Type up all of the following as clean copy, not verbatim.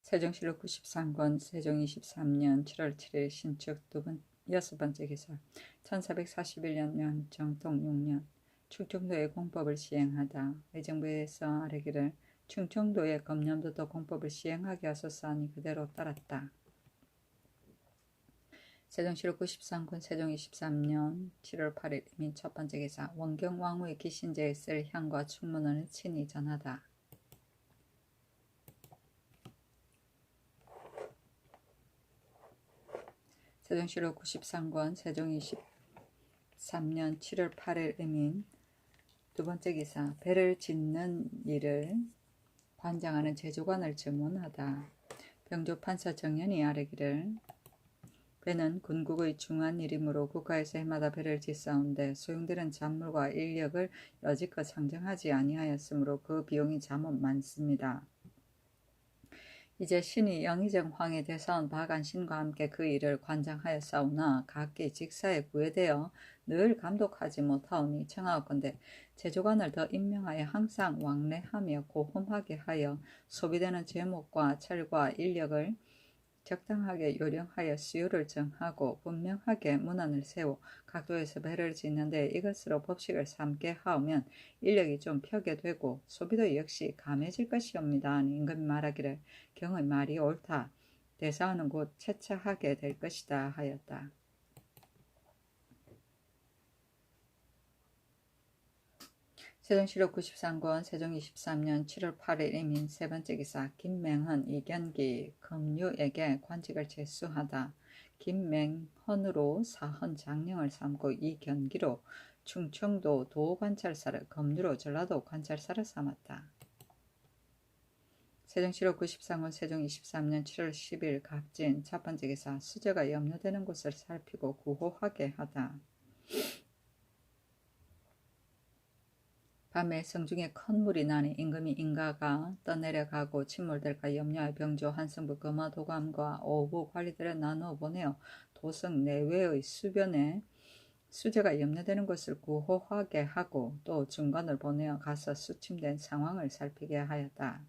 세종실록 93권 세종 23년 7월 7일 신축 여섯 번째 기사 1441년 명정동 6년 충청도에 공법을 시행하다. 의정부에서 아래기를 충청도에 검념도도 공법을 시행하게 하소서 하니 그대로 따랐다. 세종실록 93권 세종 23년 7월 8일 이민 첫 번째 기사 원경 왕후의 기신제에 쓸 향과 충문을 친히 전하다. 세종실록 93권 세종 23년 7월 8일 이민 두 번째 기사 배를 짓는 일을 관장하는 제조관을 증언하다. 병조 판서 정연이 아뢰기를 배는 군국의 중한 일이므로 국가에서 해마다 배를 짓사온데 소용되는 작물과 인력을 여지껏 상정하지 아니하였으므로 그 비용이 잠옷 많습니다. 이제 신이 영의정 황의 대사원 박안신과 함께 그 일을 관장하였사오나 각기 직사에 구애되어 늘 감독하지 못하오니 청하옵건대 제조관을 더 임명하여 항상 왕래하며 고홈하게 하여 소비되는 제목과 철과 인력을 적당하게 요령하여 수요를 정하고 분명하게 문안을 세워 각도에서 배를 짓는데 이것으로 법식을 삼게 하오면 인력이 좀 펴게 되고 소비도 역시 감해질 것이옵니다 하니 임금이 말하기를 경의 말이 옳다. 대사원은 곧 채차하게 될 것이다 하였다. 세종실록 93권 세종 23년 7월 8일 이민 세 번째 기사 김맹헌 이견기 금류에게 관직을 제수하다. 김맹헌으로 사헌 장령을 삼고 이견기로 충청도 도관찰사를 금류로 전라도 관찰사를 삼았다. 세종실록 93권 세종 23년 7월 10일 갑진 첫 번째 기사 수저가 염려되는 곳을 살피고 구호하게 하다. 밤에 성중에 큰 물이 나니 임금이 인가가 떠내려가고 침몰될까 염려하여 병조 한성부 금화도감과 오부 관리들을 나누어 보내어 도성 내외의 수변에 수저가 염려되는 것을 구호하게 하고 또 중관을 보내어 가서 수침된 상황을 살피게 하였다.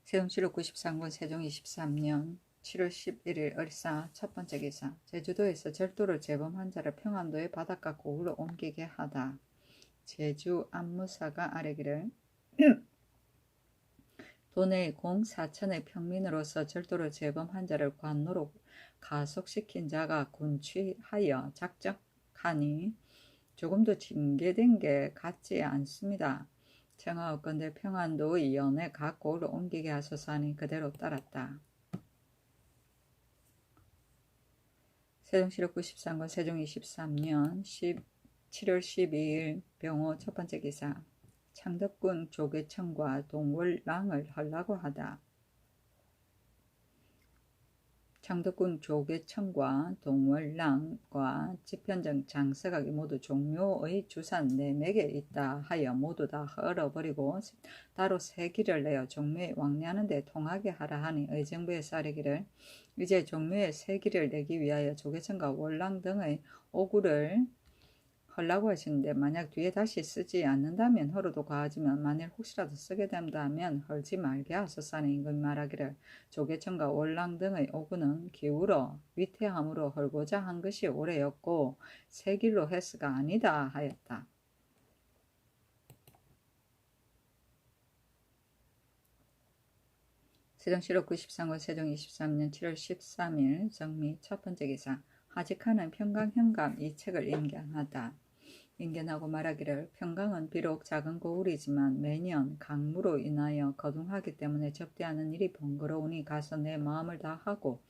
세종실록 93권 세종 23년 7월 11일 을사 첫 번째 기사 제주도에서 절도를 재범한 자를 평안도의 바닷가 고을로 옮기게 하다. 제주 안무사가 아뢰기를 도내의 공 4천의 평민으로서 절도를 재범한 자를 관노로 가속시킨 자가 군취하여 작정하니 조금도 징계된 게 같지 않습니다. 청하옵건대 평안도의 연에 각 고을로 옮기게 하소서 하니 그대로 따랐다. 세종실록 93권 세종 23년 7월 12일 병호 첫 번째 기사 창덕군 조계청과 동월랑을 하려고 하다. 창덕군 조계청과 동월랑과 지편정 장서각이 모두 종묘의 주산 내맥에 있다 하여 모두 다 헐어버리고 따로 새 길을 내어 종묘에 왕래하는 데 통하게 하라 하니 의정부에서 아뢰기를 이제 종묘에 새 길을 내기 위하여 조계청과 월랑 등의 오구를 헐라고 하시는데 만약 뒤에 다시 쓰지 않는다면 헐어도 과하지만 만일 혹시라도 쓰게 된다면 헐지 말게 하소서 하니 임금이 말하기를 조계청과 월랑 등의 오구는 기울어 위태함으로 헐고자 한 것이 오래였고 새 길로 했으가 아니다 하였다. 세종실록 93권 세종 23년 7월 13일 정미 첫 번째 기사 하직하는 평강현감 이 책을 임견하다. 임견하고 말하기를 평강은 비록 작은 고을이지만 매년 강무로 인하여 거둥하기 때문에 접대하는 일이 번거로우니 가서 내 마음을 다하고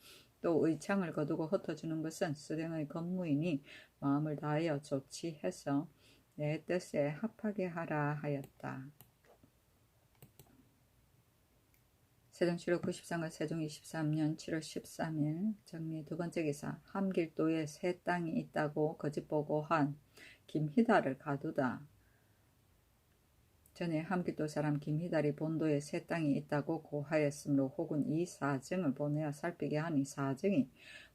또 의창을 거두고 흩어주는 것은 수령의 건무이니 마음을 다하여 조치해서 내 뜻에 합하게 하라 하였다. 세종실록 93권 세종 23년 7월 13일 정미 두 번째 기사 함길도에 새 땅이 있다고 거짓 보고한 김희달을 가두다. 전에 함길도 사람 김희달이 본도에 새 땅이 있다고 고하였으므로 혹은 이 사증을 보내어 살피게 하니 사증이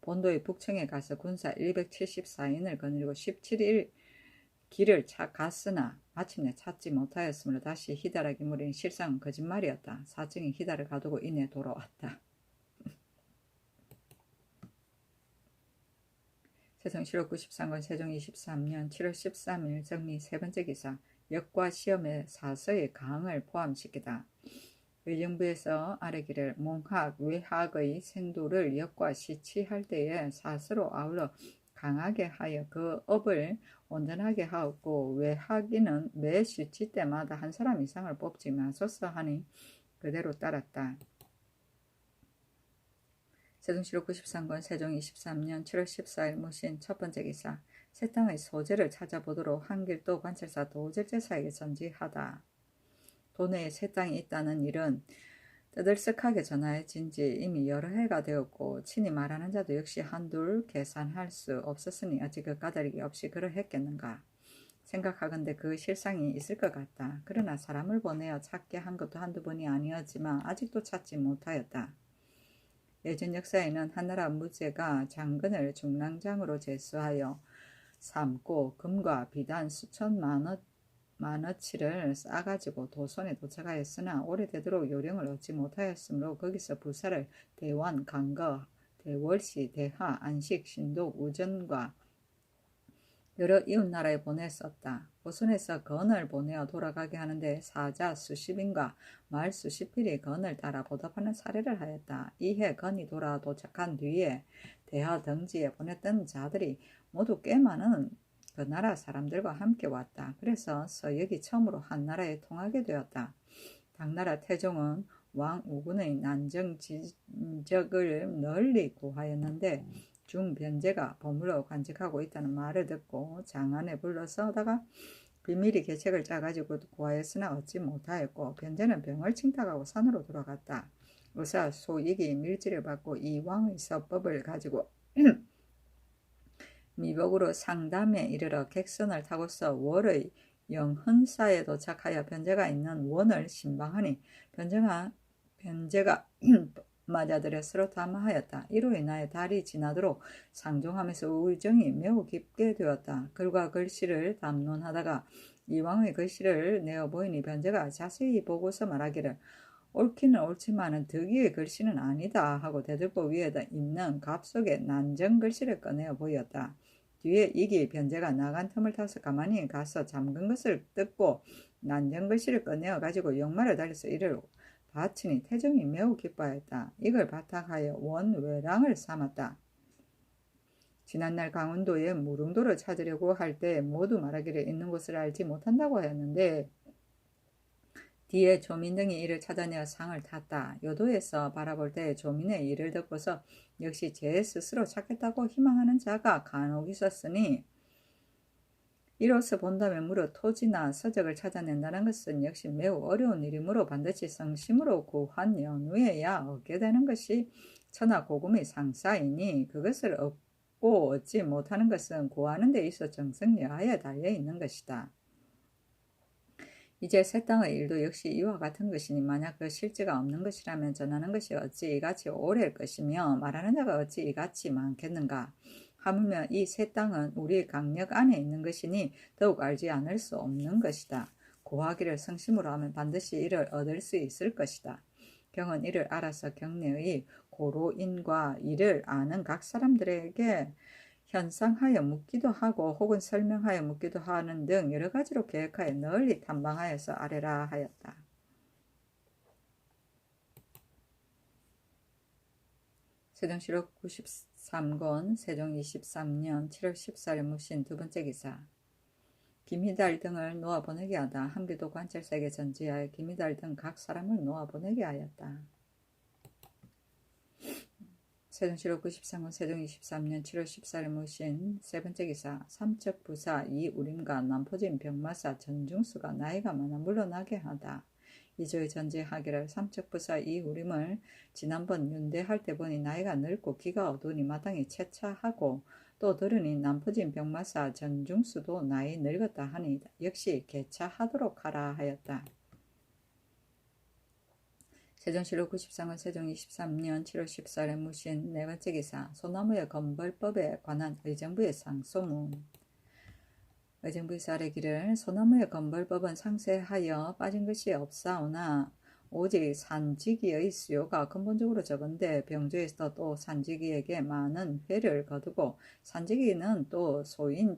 본도의 북청에 가서 군사 174인을 거느리고 17일 길을 갔으나 마침내 찾지 못하였으므로 다시 히다라기 물으니 실상은 거짓말이었다. 사증이 히다를 가두고 이내 돌아왔다. 세종 7월 93권 세종 23년 7월 13일 정리 세 번째 기사 역과 시험의 사서의 강을 포함시키다. 의정부에서 아래기를 몽학, 외학의 생도를 역과 시치할 때에 사서로 아울러 강하게 하여 그 업을 온전하게 하였고 외학인은 매 시치 때마다 한 사람 이상을 뽑지 마소서 하니 그대로 따랐다. 세종 7월 93권 세종 23년 7월 14일 무신 첫 번째 기사 새 땅의 소재를 찾아보도록 한길도 관찰사 도질제사에게 전지하다. 도내에 새 땅이 있다는 일은 떠들썩하게 전하여진 지 이미 여러 해가 되었고 친히 말하는 자도 역시 한둘 계산할 수 없었으니 어찌 그 까다리기 없이 그러했겠는가. 생각하건대 그 실상이 있을 것 같다. 그러나 사람을 보내어 찾게 한 것도 한두 번이 아니었지만 아직도 찾지 못하였다. 예전 역사에는 한나라 무제가 장근을 중랑장으로 제수하여 삼고 금과 비단 수천 만어치를 싸가지고 도선에 도착하였으나 오래되도록 요령을 얻지 못하였으므로 거기서 부사를 대원, 강거, 대월시, 대하, 안식, 신독, 우전과 여러 이웃나라에 보냈었다. 오선에서 건을 보내어 돌아가게 하는데 사자 수십인과 말 수십필이 건을 따라 보답하는 사례를 하였다. 이해 건이 돌아 도착한 뒤에 대하 등지에 보냈던 자들이 모두 꽤 많은 그 나라 사람들과 함께 왔다. 그래서 서역이 처음으로 한나라에 통하게 되었다. 당나라 태종은 왕 우군의 난정 지적을 널리 구하였는데 중변제가 버물러 간직하고 있다는 말을 듣고 장안에 불러서다가 비밀히 계책을 짜가지고 구하였으나 얻지 못하였고 변제는 병을 칭탁하고 산으로 돌아갔다. 의사 소익이 밀지를 받고 이 왕의 서법을 가지고 미복으로 상담에 이르러 객선을 타고서 월의 영흔사에 도착하여 변제가 있는 원을 신방하니 변제가 맞아들여 서로 담화하였다. 이로 인하여 달이 지나도록 상종하면서 우정이 매우 깊게 되었다. 글과 글씨를 담론하다가 이왕의 글씨를 내어 보이니 변제가 자세히 보고서 말하기를 옳기는 옳지만은 득이의 글씨는 아니다 하고 대들보 위에다 있는 갑 속에 난정 글씨를 꺼내어 보였다. 뒤에 이기 변제가 나간 틈을 타서 가만히 가서 잠근 것을 뜯고 난정 글씨를 꺼내어 가지고 역마를 달려서 이를 바치니 태종이 매우 기뻐하였다. 이걸 바탕하여 원외랑을 삼았다. 지난날 강원도에 무릉도를 찾으려고 할 때 모두 말하기를 있는 곳을 알지 못한다고 하였는데 뒤에 조민 등이 이를 찾아내어 상을 탔다. 요도에서 바라볼 때 조민의 일을 듣고서 역시 제 스스로 찾겠다고 희망하는 자가 간혹 있었으니 이로써 본다면 무릇 토지나 서적을 찾아낸다는 것은 역시 매우 어려운 일이므로 반드시 성심으로 구한 연후에야 얻게 되는 것이 천하 고금의 상사이니 그것을 얻고 얻지 못하는 것은 구하는 데 있어 정성여하에 달려있는 것이다. 이제 새 땅의 일도 역시 이와 같은 것이니 만약 그 실제가 없는 것이라면 전하는 것이 어찌 이같이 오래일 것이며 말하는 자가 어찌 이같이 많겠는가. 하물며 이 새 땅은 우리 강력 안에 있는 것이니 더욱 알지 않을 수 없는 것이다. 구하기를 성심으로 하면 반드시 이를 얻을 수 있을 것이다. 경은 이를 알아서 경내의 고로인과 이를 아는 각 사람들에게 현상하여 묻기도 하고 혹은 설명하여 묻기도 하는 등 여러 가지로 계획하여 널리 탐방하여서 아뢰라 하였다. 세종 7월 93권 세종 23년 7월 14일 무신 두 번째 기사 김희달 등을 놓아보내게 하다. 한길도 관찰사에게 전지하여 김희달 등 각 사람을 놓아보내게 하였다. 세종 7월 93권 세종 23년 7월 14일 무신 세 번째 기사 삼척부사 이우림과 남포진 병마사 전중수가 나이가 많아 물러나게 하다. 이조의 전제하기를 삼척부사 이우림을 지난번 윤대할 때 보니 나이가 늙고 기가 어두우니 마땅히 채차하고 또 들으니 남포진 병마사 전중수도 나이 늙었다 하니 역시 개차하도록 하라 하였다. 세종 7월 93권 세종 23년 7월 14일 무신 네 번째 기사 소나무의 건벌법에 관한 의정부의 상소문 의정부에서 아뢰기를 소나무의 건벌법은 상세하여 빠진 것이 없사오나 오직 산지기의 수요가 근본적으로 적은데 병조에서 또 산지기에게 많은 회를 거두고 산지기는 또 소인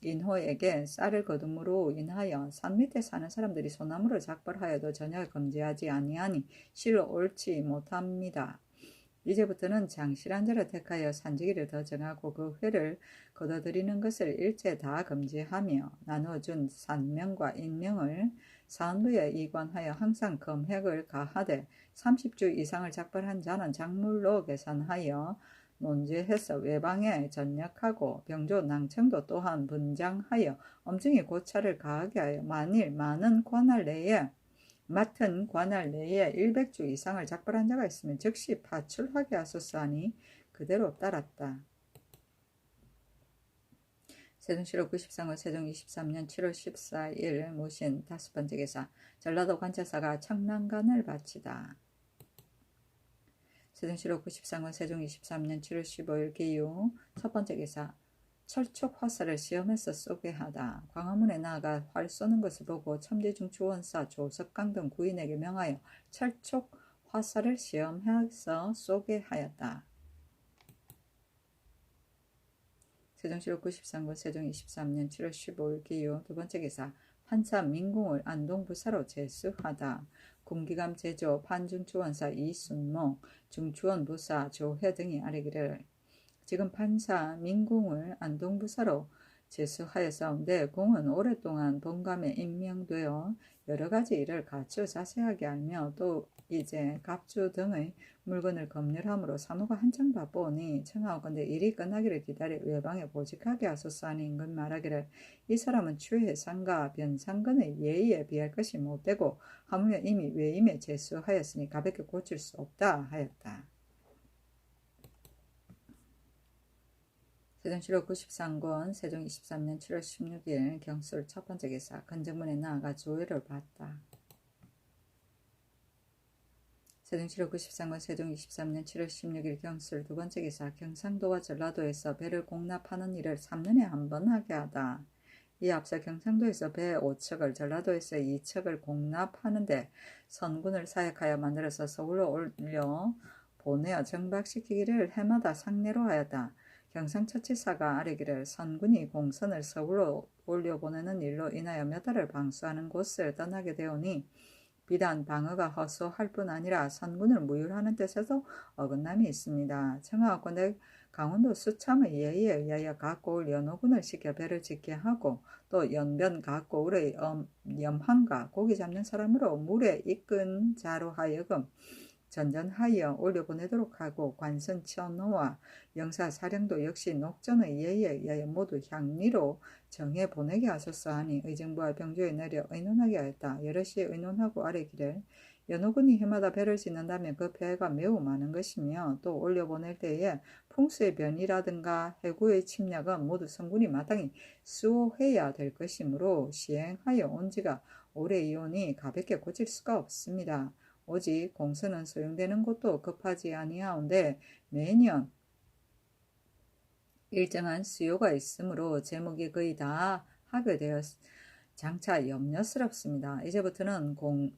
인호에게 쌀을 거둠으로 인하여 산 밑에 사는 사람들이 소나무를 작벌하여도 전혀 금지하지 아니하니 실로 옳지 못합니다. 이제부터는 장실한 자를 택하여 산지기를 더 정하고 그 회를 거둬들이는 것을 일체 다 금지하며 나누어준 산명과 인명을 사헌부에 이관하여 항상 금액을 가하되 30주 이상을 작벌한 자는 작물로 계산하여 논제해서 외방에 전역하고 병조 낭청도 또한 분장하여 엄중히 고차를 가하게 하여 만일 맡은 관할 내에 100주 이상을 작벌한 자가 있으면 즉시 파출하게 하소서 하니 그대로 따랐다. 세종실록 93권 세종 23년 7월 14일 모신 5번째 기사 전라도 관차사가 청랑간을 바치다. 세종실록 93권 세종 23년 7월 15일 기유 첫 번째 기사 철촉 화살을 시험해서 쏘게 하다. 광화문에 나아가 활 쏘는 것을 보고 첨지중추원사 조석강 등 구인에게 명하여 철촉 화살을 시험해서 쏘게 하였다. 세종실록 93권 세종 23년 7월 15일 기유 두 번째 기사 판사 민궁을 안동부사로 제수하다. 군기감 제조 판중추원사 이순목 중추원 부사 조회 등이 아뢰기를 지금 판사 민궁을 안동부사로 제수하였사온데 공은 오랫동안 본감에 임명되어 여러가지 일을 갖추어 자세하게 알며 또 이제 갑주 등의 물건을 검열함으로 사무가 한창 바쁘오니 청하오건대 일이 끝나기를 기다려 외방에 보직하게 하소서 하니 임금 말하기를 이 사람은 추해상과 변상근의 예의에 비할 것이 못되고 하물며 이미 외임에 제수하였으니 가볍게 고칠 수 없다 하였다. 세종실록 93권 세종 23년 7월 16일 경술 첫 번째 기사 건정문에 나아가 조회를 받다. 세종실록 93권 세종 23년 7월 16일 경술 두 번째 기사 경상도와 전라도에서 배를 공납하는 일을 3년에 한 번 하게 하다. 이 앞서 경상도에서 배 5척을 전라도에서 2척을 공납하는데 선군을 사역하여 만들어서 서울로 올려 보내어 정박시키기를 해마다 상례로 하였다. 경상처치사가 아뢰기를 선군이 공선을 서울로 올려보내는 일로 인하여 몇 달을 방수하는 곳을 떠나게 되오니 비단 방어가 허소할 뿐 아니라 선군을 무율하는 뜻에도 어긋남이 있습니다. 청하건대 강원도 수참의 예의에 의하여 각고을 연호군을 시켜 배를 짓게 하고 또 연변 각고을의 염한과 고기 잡는 사람으로 물에 이끈 자로 하여금 전전하여 올려보내도록 하고 관선 천호와 영사 사령도 역시 녹전의 예의에 의하여 모두 향리로 정해 보내게 하소서 하니 의정부와 병조에 내려 의논하게 하였다. 여럿이 의논하고 아뢰기를 연호군이 해마다 배를 짓는다면 그 배가 매우 많은 것이며 또 올려보낼 때에 풍수의 변이라든가 해구의 침략은 모두 선군이 마땅히 수호해야 될 것이므로 시행하여 온 지가 오래이오니 가볍게 고칠 수가 없습니다. 오직 공선은 소용되는 곳도 급하지 아니하온데 매년 일정한 수요가 있으므로 제목이 거의 다 하게 되어 장차 염려스럽습니다. 이제부터는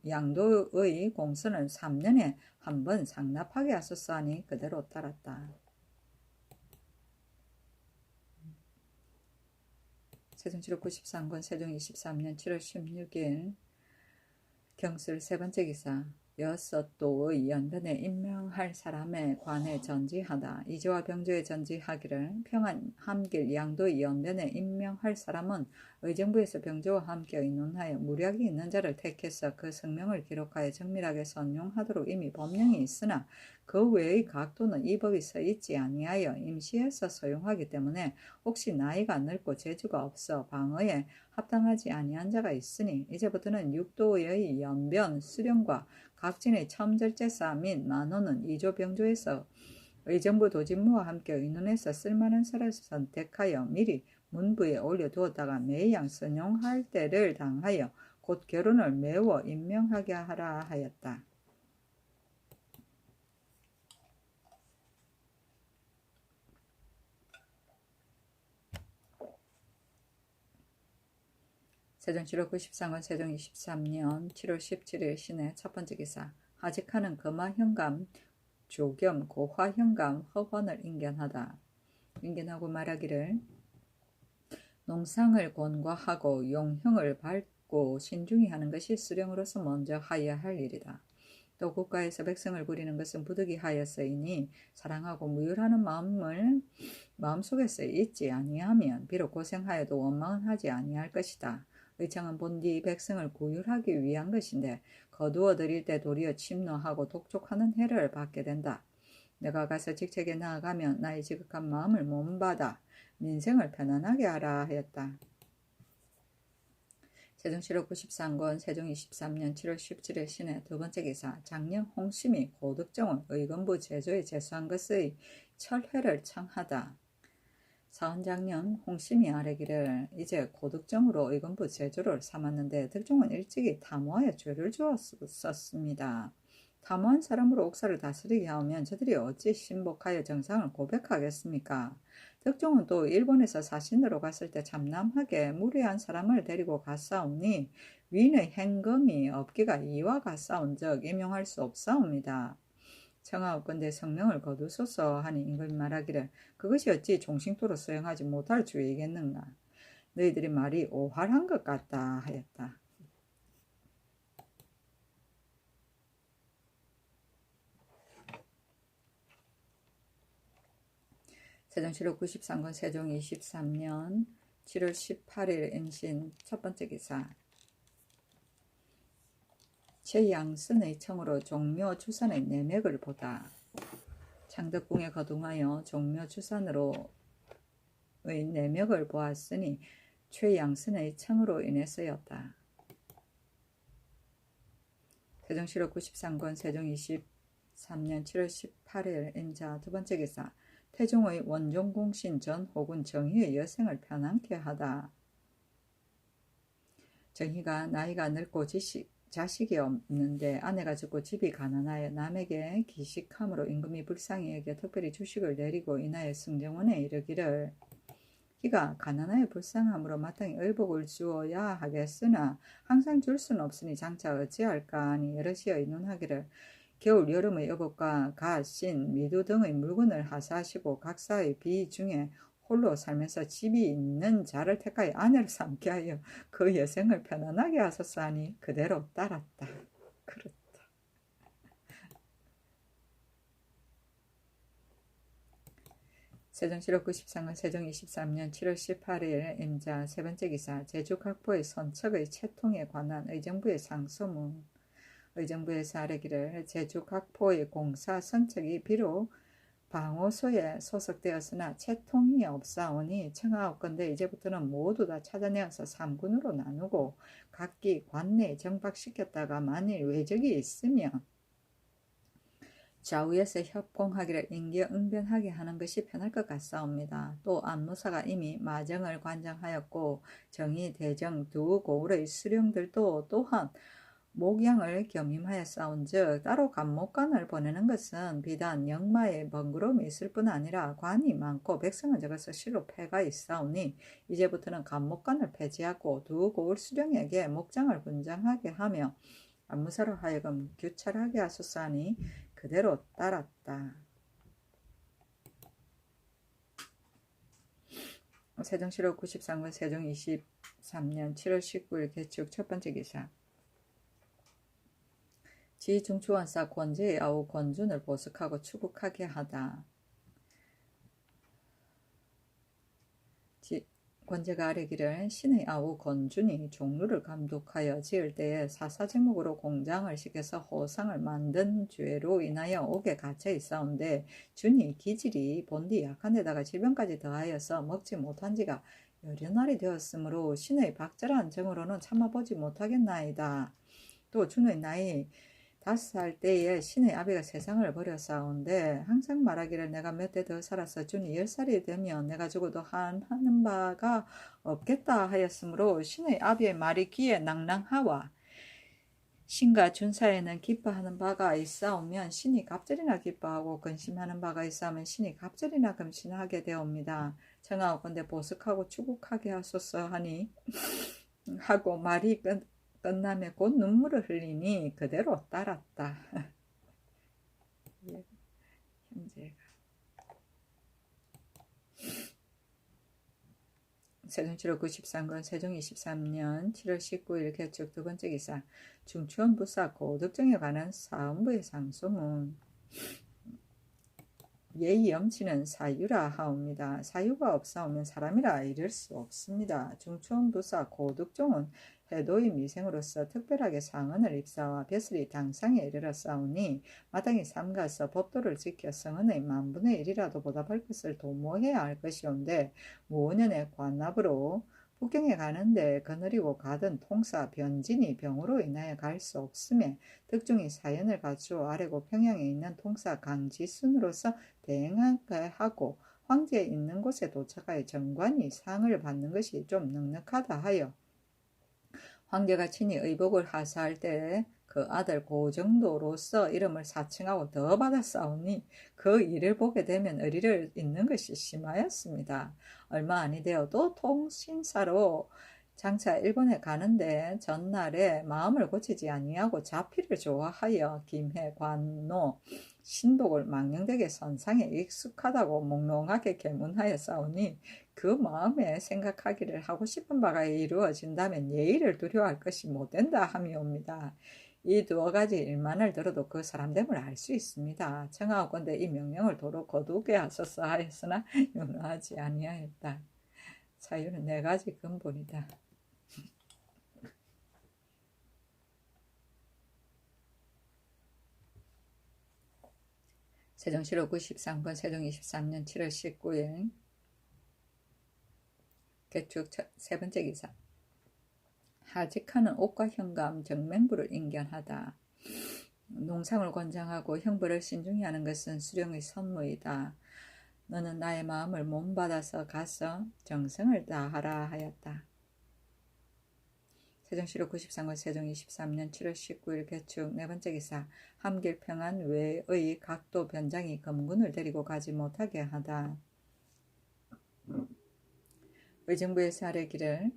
양도의 공선을 3년에 한 번 상납하게 하소서 하니 그대로 따랐다. 세종실록 93권 세종 23년 7월 16일 경술 세 번째 기사 여섯도의 연변에 임명할 사람에 관해 전지하다. 이조와 병조에 전지하기를 평안 함길 양도의 연변에 임명할 사람은 의정부에서 병조와 함께 의논하여 무략이 있는 자를 택해서 그 성명을 기록하여 정밀하게 선용하도록 이미 법령이 있으나 그 외의 각도는 이 법이 써있지 아니하여 임시해서 소용하기 때문에 혹시 나이가 늙고 재주가 없어 방어에 합당하지 아니한 자가 있으니 이제부터는 육도의 연변 수령과 각진의 첨절제사 및 만호는 이조병조에서 의정부 도진무와 함께 의논해서 쓸만한 사람을 선택하여 미리 문부에 올려두었다가 매양 선용할 때를 당하여 곧 결혼을 메워 임명하게 하라 하였다. 세종시로 93권 세종 23년 7월 17일 신의 첫 번째 기사. 하직하는 금화현감 조겸 고화현감 허원을 인견하다. 인견하고 말하기를 농상을 권과하고 용형을 밟고 신중히 하는 것이 수령으로서 먼저 하여야 할 일이다. 또 국가에서 백성을 부리는 것은 부득이 하였으니 사랑하고 무율하는 마음을 마음속에서 잊지 아니하면 비록 고생하여도 원망은 하지 아니할 것이다. 의창은 본디 백성을 구휼하기 위한 것인데 거두어 들일 때 도리어 침노하고 독촉하는 해를 받게 된다. 내가 가서 직책에 나아가면 나의 지극한 마음을 몸받아 민생을 편안하게 하라 하였다. 세종시록 93권 세종 23년 7월 17일 신의 두 번째 기사. 장령 홍심이 고득정을 의건부 제조에 제수한 것의 철회를 청하다. 사헌장령 홍심이 아뢰기를 이제 고득정으로 의건부 제조를 삼았는데 득종은 일찍이 탐호하여 죄를 주었었습니다. 탐호한 사람으로 옥사를 다스리게 하면 저들이 어찌 신복하여 정상을 고백하겠습니까? 득종은 또 일본에서 사신으로 갔을 때 참남하게 무례한 사람을 데리고 갔사오니 위인의 행검이 없기가 이와 같사온 적 임용할 수 없사옵니다. 청하옵건대 성명을 거두소서 하니 임금이 말하기를 그것이 어찌 종신토로 수행하지 못할 주의겠는가. 너희들이 말이 오활한 것 같다 하였다. 세종시록 93권 세종 23년 7월 18일 임신 첫 번째 기사. 최양슨의 청으로 종묘 추산의 내맥을 보다. 창덕궁에 거둥하여 종묘 추산으로의 내맥을 보았으니 최양슨의 청으로 인해서였다. 세종시록 93권 세종 23년 7월 18일 임자 두 번째 기사. 태종의 원종공신 전 혹은 정희의 여생을 편안케 하다. 정희가 나이가 늙고 자식이 없는데 아내가 죽고 집이 가난하여 남에게 기식함으로 임금이 불쌍히 여겨 특별히 주식을 내리고 인하여 승정원에 이르기를 희가 가난하여 불쌍함으로 마땅히 의복을 주어야 하겠으나 항상 줄 수는 없으니 장차 어찌할까 하니 여럿이 의논하기를 겨울 여름의 의복과 가, 신, 미두 등의 물건을 하사하시고 각사의 비 중에 홀로 살면서 집이 있는 자를 택하여 아내를 삼게 하여 그 여생을 편안하게 하소서 하니 그대로 따랐다. 그렇다. 세종시록 93년 세종 23년 7월 18일 임자 세 번째 기사. 제주각포의 선척의 채통에 관한 의정부의 상소문. 의정부에서 아뢰기를 제주각포의 공사 선척이 비록 방호소에 소속되었으나 채통이 없사오니 청하옵건대 이제부터는 모두 다 찾아내어서 3군으로 나누고 각기 관내에 정박시켰다가 만일 외적이 있으면 좌우에서 협공하기를 인계응변하게 하는 것이 편할 것 같사옵니다. 또 안무사가 이미 마정을 관장하였고 정의, 대정, 두 고을의 수령들도 또한 목양을 겸임하였사온즉 따로 감목관을 보내는 것은 비단 영마의 번거로움이 있을 뿐 아니라 관이 많고 백성은 적어서 실로 패가 있사오니 이제부터는 감목관을 폐지하고 두 고을 수령에게 목장을 분장하게 하며 안무사로 하여금 규찰하게 하소서 하니 그대로 따랐다. 세종시록 93권 세종 23년 7월 19일 개축 첫 번째 기사. 지중추원사 권제의 아우 권준을 보석하고 추국하게 하다. 권제가 아뢰기를 신의 아우 권준이 종루를 감독하여 지을 때에 사사제목으로 공장을 시켜서 호상을 만든 죄로 인하여 옥에 갇혀 있사온데 준이 기질이 본디 약한 데다가 질병까지 더하여서 먹지 못한 지가 여러 날이 되었으므로 신의 박절한 정으로는 참아보지 못하겠나이다. 또 준의 나이 5살 때에 신의 아비가 세상을 버렸사온데 항상 말하기를 내가 몇 대 더 살아서 준이 10살이 되면 내가 죽어도 하는 바가 없겠다 하였으므로 신의 아비의 말이 귀에 낭낭하와 신과 준 사이에는 기뻐하는 바가 있사오면 신이 갑절이나 기뻐하고 근심하는 바가 있사오면 신이 갑절이나 근심하게 되옵니다. 청하옵건대 보석하고 추국하게 하소서 하니 하고 말이 끝나며 곧 눈물을 흘리니 그대로 따랐다. 예, 형제가 세종시로 93권 세종 23년 7월 19일 개축 두 번째 기사 중추원 부사 고득정에 관한 사헌부의 상소문 예의 엄치는 사유라 하옵니다. 사유가 없사오면 사람이라 이를 수 없습니다. 중추원 부사 고득종은 해도의 미생으로서 특별하게 상언을 입사와 벼슬이 당상에 이르렀사오니 마땅히 삼가서 법도를 지켜 성은의 만분의 1이라도 보답할 것을 도모해야 할 것이온데 5년의 관납으로 북경에 가는데 거느리고 가던 통사 변진이 병으로 인하여 갈 수 없음에 득중이 사연을 갖추어 아래고 평양에 있는 통사 강지순으로서 대행하게 하고 황제에 있는 곳에 도착하여 정관이 상을 받는 것이 좀 넉넉하다 하여 황제가 친히 의복을 하사할 때 그 아들 고정도로서 이름을 사칭하고 더 받았사오니 그 일을 보게 되면 의리를 잇는 것이 심하였습니다. 얼마 아니 되어도 통신사로 장차 일본에 가는데 전날에 마음을 고치지 아니하고 자피를 좋아하여 김해, 관노, 신복을 망령되게 선상에 익숙하다고 몽롱하게 계문하여 싸우니 그 마음에 생각하기를 하고 싶은 바가 이루어진다면 예의를 두려워할 것이 못된다 함이옵니다. 이 두어 가지 일만을 들어도 그 사람됨을 알 수 있습니다. 청하건대 이 명령을 도로 거두게 하소서 하였으나 용납하지 아니하였다. 사유는 네 가지 근본이다. 세종시로 93권 세종 23년 7월 19일 개축 세 번째 기사 하직하는 옥과 현감 정맹부를 인견하다. 농상을 권장하고 형부를 신중히 하는 것은 수령의 선무이다. 너는 나의 마음을 몸받아서 가서 정성을 다하라 하였다. 세종시로 93권 세종 23년 7월 19일 개축 네 번째 기사 함길평안 외의 각도 변장이 검군을 데리고 가지 못하게 하다. 의정부에서 아뢰기를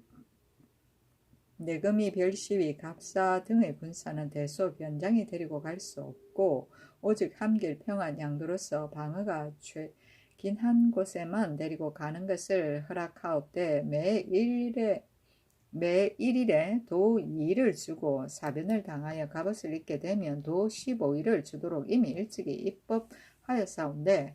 내금이 별시위 갑사 등의 군사는 대소 변장이 데리고 갈 수 없고 오직 함길평안 양도로서 방어가 긴한 곳에만 데리고 가는 것을 허락하옵되 매 1일에 도 2일을 주고 사변을 당하여 갑옷을 입게 되면 도 15일을 주도록 이미 일찍이 입법하였사온데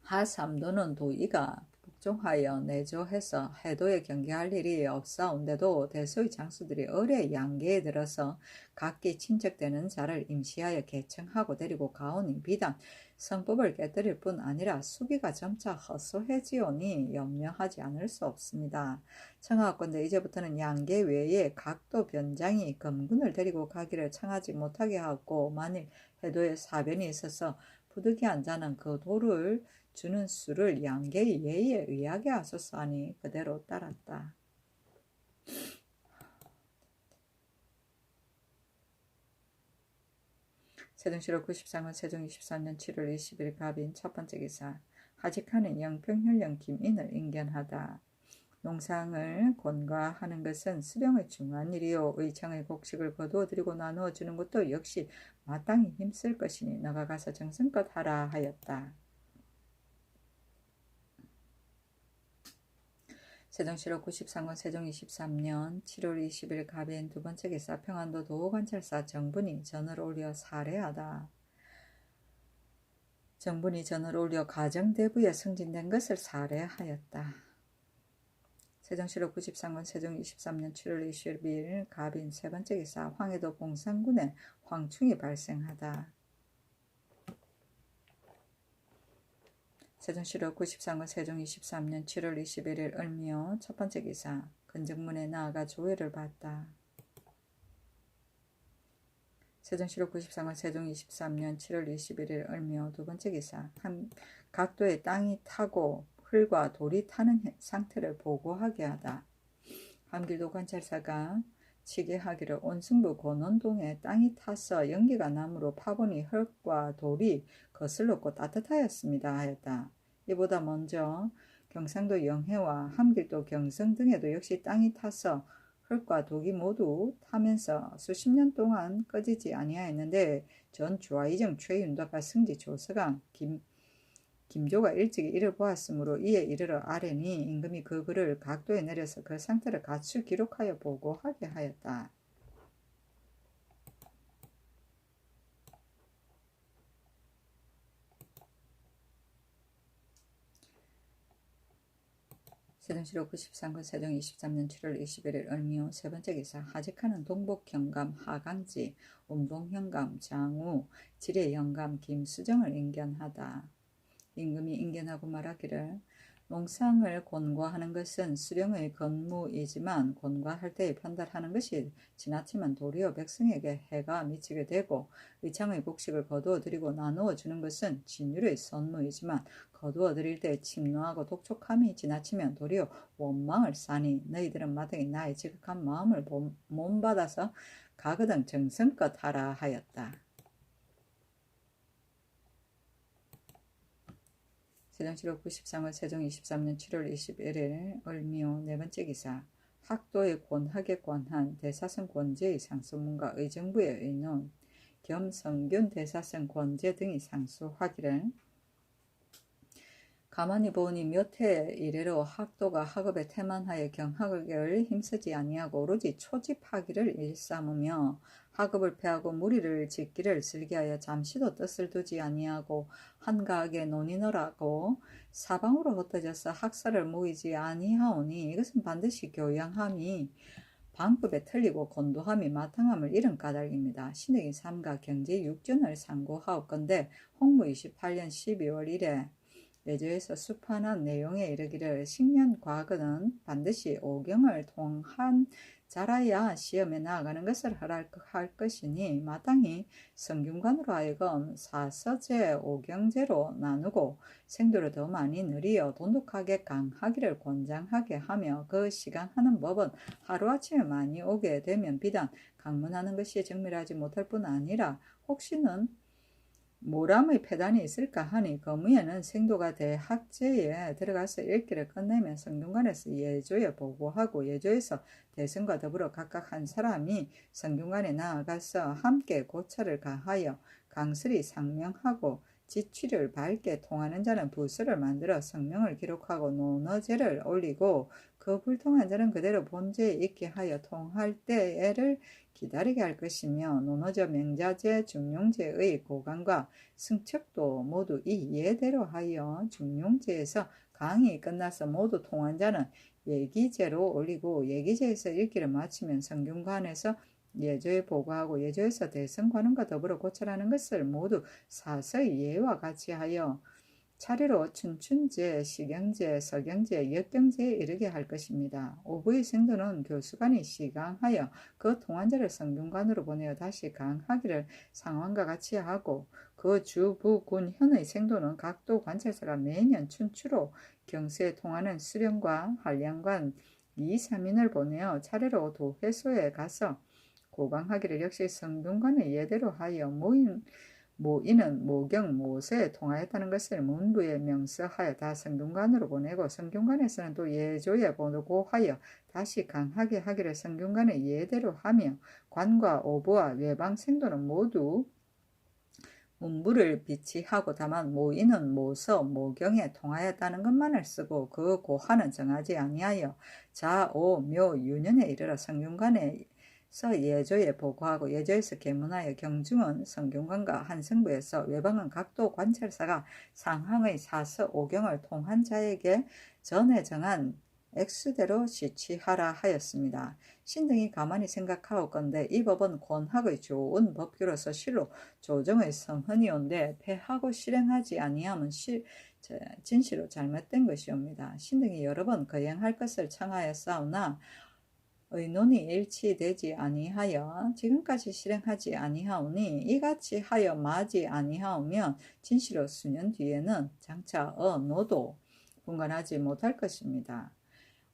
하삼도는 도의가 북종하여 내조해서 해도에 경계할 일이 없사온데도 대소의 장수들이 어뢰 양계에 들어서 각기 친척되는 자를 임시하여 개청하고 데리고 가오니 비단 성법을 깨뜨릴 뿐 아니라 수기가 점차 허소해지오니 염려하지 않을 수 없습니다. 청하건대 이제부터는 양계 외에 각도 변장이 검군을 데리고 가기를 청하지 못하게 하고 만일 해도에 사변이 있어서 부득이한 자는 그 도를 주는 수를 양계의 예의에 의하게 하소서 하니 그대로 따랐다. 세종시로 93년 세종 23년 7월 20일 갑인 첫 번째 기사 하직하는 영평현령 김인을 인견하다. 농상을 권과하는 것은 수령의 중요한 일이요 의청의 곡식을 거두어 드리고 나누어 주는 것도 역시 마땅히 힘쓸 것이니 너가 가서 정성껏 하라 하였다. 세종시로 93권 세종 23년 7월 20일 갑인 두 번째 기사 평안도 도관찰사 정분이 전을 올려 사례하다. 정분이 전을 올려 가정대부에 승진된 것을 사례하였다. 세종시로 93권 세종 23년 7월 22일 갑인 세 번째 기사 황해도 봉산군에 황충이 발생하다. 세종시로 93권 세종 23년 7월 21일 을미호 첫 번째 기사 근정문에 나아가 조회를 받다. 세종시로 93권 세종 23년 7월 21일 을미호 두 번째 기사 한 각도의 땅이 타고 흙과 돌이 타는 상태를 보고하게 하다. 함길도 관찰사가 치게하기를 온승부 고논동에 땅이 타서 연기가 나므로 파보니 흙과 돌이 거슬렀고 따뜻하였습니다 하였다. 이보다 먼저 경상도 영해와 함길도 경성 등에도 역시 땅이 타서 흙과 독이 모두 타면서 수십 년 동안 꺼지지 아니하였는데 전 주화이정 최윤덕과 승지 조서강 김조가 일찍이 이를 보았으므로 이에 이르러 아뢰니 임금이 그 글을 각도에 내려서 그 상태를 갖추 기록하여 보고하게 하였다. 세종시록 93권 세종 23년 7월 21일 을미호 세 번째 기사 하직하는 동복현감 하강지 운봉현감 장우 지례영감 김수정을 인견하다. 임금이 인견하고 말하기를 농상을 권고하는 것은 수령의 건무이지만 권고할 때에 편달하는 것이 지나치면 도리어 백성에게 해가 미치게 되고 의창의 곡식을 거두어 드리고 나누어 주는 것은 진율의 선무이지만 거두어 드릴 때 침노하고 독촉함이 지나치면 도리어 원망을 사니 너희들은 마땅히 나의 지극한 마음을 몸받아서 가거등 정성껏 하라 하였다. 세종시록 93월 세종 23년 7월 21일 을미호 네 번째 기사 학도의 권학에 관한 대사성 권제의 상소문과 의정부의 의논 겸 성균 대사성 권제 등이 상소하기를 가만히 보니 몇 해 이래로 학도가 학업에 태만하여 경학을 힘쓰지 아니하고 오로지 초집하기를 일삼으며 학업을 패하고 무리를 짓기를 슬기하여 잠시도 뜻을 두지 아니하고 한가하게 논의너라고 사방으로 흩어져서 학사를 모이지 아니하오니 이것은 반드시 교양함이 방법에 틀리고 건도함이 마땅함을 잃은 까닭입니다. 신의기 3가 경제 6준을 상고하옵건대 홍무 28년 12월 1일 내조에서 수판한 내용에 이르기를 식년 과거는 반드시 오경을 통한 자라야 시험에 나아가는 것을 할 것이니 마땅히 성균관으로 하여금 사서제 오경제로 나누고 생도를 더 많이 늘이어 돈독하게 강하기를 권장하게 하며 그 시강하는 법은 하루아침에 많이 오게 되면 비단 강문하는 것이 정밀하지 못할 뿐 아니라 혹시는 모람의 폐단이 있을까 하니 거무에는 생도가 대학제에 들어가서 읽기를 끝내면 성균관에서 예조에 보고하고 예조에서 대승과 더불어 각각 한 사람이 성균관에 나아가서 함께 고찰을 가하여 강설이 상명하고 지취를 밝게 통하는 자는 부서를 만들어 성명을 기록하고 논어제를 올리고 그 불통한 자는 그대로 본제에 있게 하여 통할 때를 기다리게 할 것이며 논어저 명자제 중용제의 고강과 승척도 모두 이 예대로 하여 중용제에서 강이 끝나서 모두 통한 자는 예기제로 올리고 예기제에서 읽기를 마치면 성균관에서 예조에 보고하고 예조에서 대성관원과 더불어 고찰하는 것을 모두 사서의 예와 같이 하여 차례로 춘춘제, 시경제, 서경제, 역경제에 이르게 할 것입니다. 오부의 생도는 교수관이 시강하여 그 통한자를 성균관으로 보내어 다시 강하기를 상황과 같이 하고 그 주부군 현의 생도는 각도 관찰사가 매년 춘추로 경수에 통하는 수령과 한량관 2, 3인을 보내어 차례로 도회소에 가서 고강하기를 역시 성균관의 예대로 하여 모이는 모경, 모세에 통하였다는 것을 문부에 명서하여 다 성균관으로 보내고 성균관에서는 또 예조에 보고하여 다시 강하게 하기를 성균관의 예대로 하며 관과 오부와 외방 생도는 모두 문부를 비치하고 다만 모이는 모서, 모경에 통하였다는 것만을 쓰고 그 고하는 정하지 아니하여 자, 오, 묘, 유년에 이르러 성균관에 예조에 보고하고 예조에서 계문하여 경중은 성균관과 한성부에서 외방은 각도 관찰사가 상항의 사서 오경을 통한 자에게 전에 정한 액수대로 시취하라 하였습니다. 신등이 가만히 생각하옵건대 이 법은 권학의 좋은 법규로서 실로 조정의 성헌이온데 폐하고 실행하지 아니하면 진실로 잘못된 것이옵니다. 신등이 여러 번 거행할 것을 청하였사오나 의논이 일치되지 아니하여 지금까지 실행하지 아니하오니 이같이 하여 마지 아니하오면 진실로 수년 뒤에는 장차 노도 분간하지 못할 것입니다.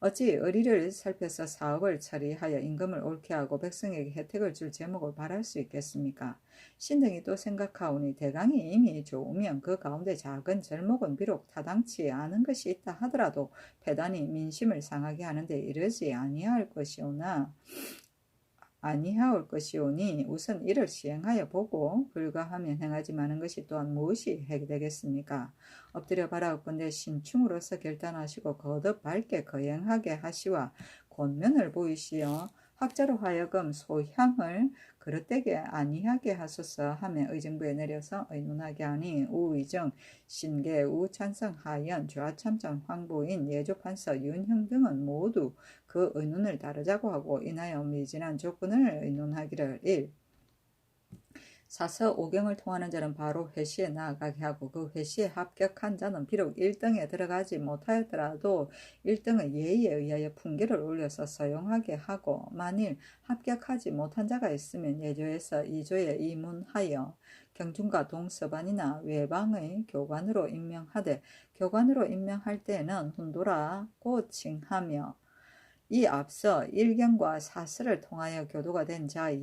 어찌 의리를 살펴서 사업을 처리하여 임금을 옳게 하고 백성에게 혜택을 줄 제목을 바랄 수 있겠습니까? 신등이 또 생각하오니 대강이 이미 좋으면 그 가운데 작은 절목은 비록 타당치 않은 것이 있다 하더라도 패단이 민심을 상하게 하는데 이르지 아니하올 것이오니 우선 이를 시행하여 보고 불가하면 행하지 마는 것이 또한 무엇이 해되겠습니까? 엎드려 바라옵건대 신충으로서 결단하시고 거듭 밝게 거행하게 하시와 권면을 보이시어 학자로 하여금 소향을 그릇되게 아니하게 하소서 하며 의정부에 내려서 의논하게 하니 우의정, 신계, 우찬성, 하연, 좌참전, 황보인, 예조판서, 윤형 등은 모두 그 의논을 따르자고 하고 인하여 미진한 조건을 의논하기를 1. 사서 오경을 통하는 자는 바로 회시에 나아가게 하고 그 회시에 합격한 자는 비록 1등에 들어가지 못하였더라도 1등의 예의에 의하여 풍계를 올려서 서용하게 하고 만일 합격하지 못한 자가 있으면 예조에서 2조에 이문하여 경중과 동서반이나 외방의 교관으로 임명하되 교관으로 임명할 때에는 훈도라고 칭하며 이 앞서 일경과 사설을 통하여 교도가 된 자의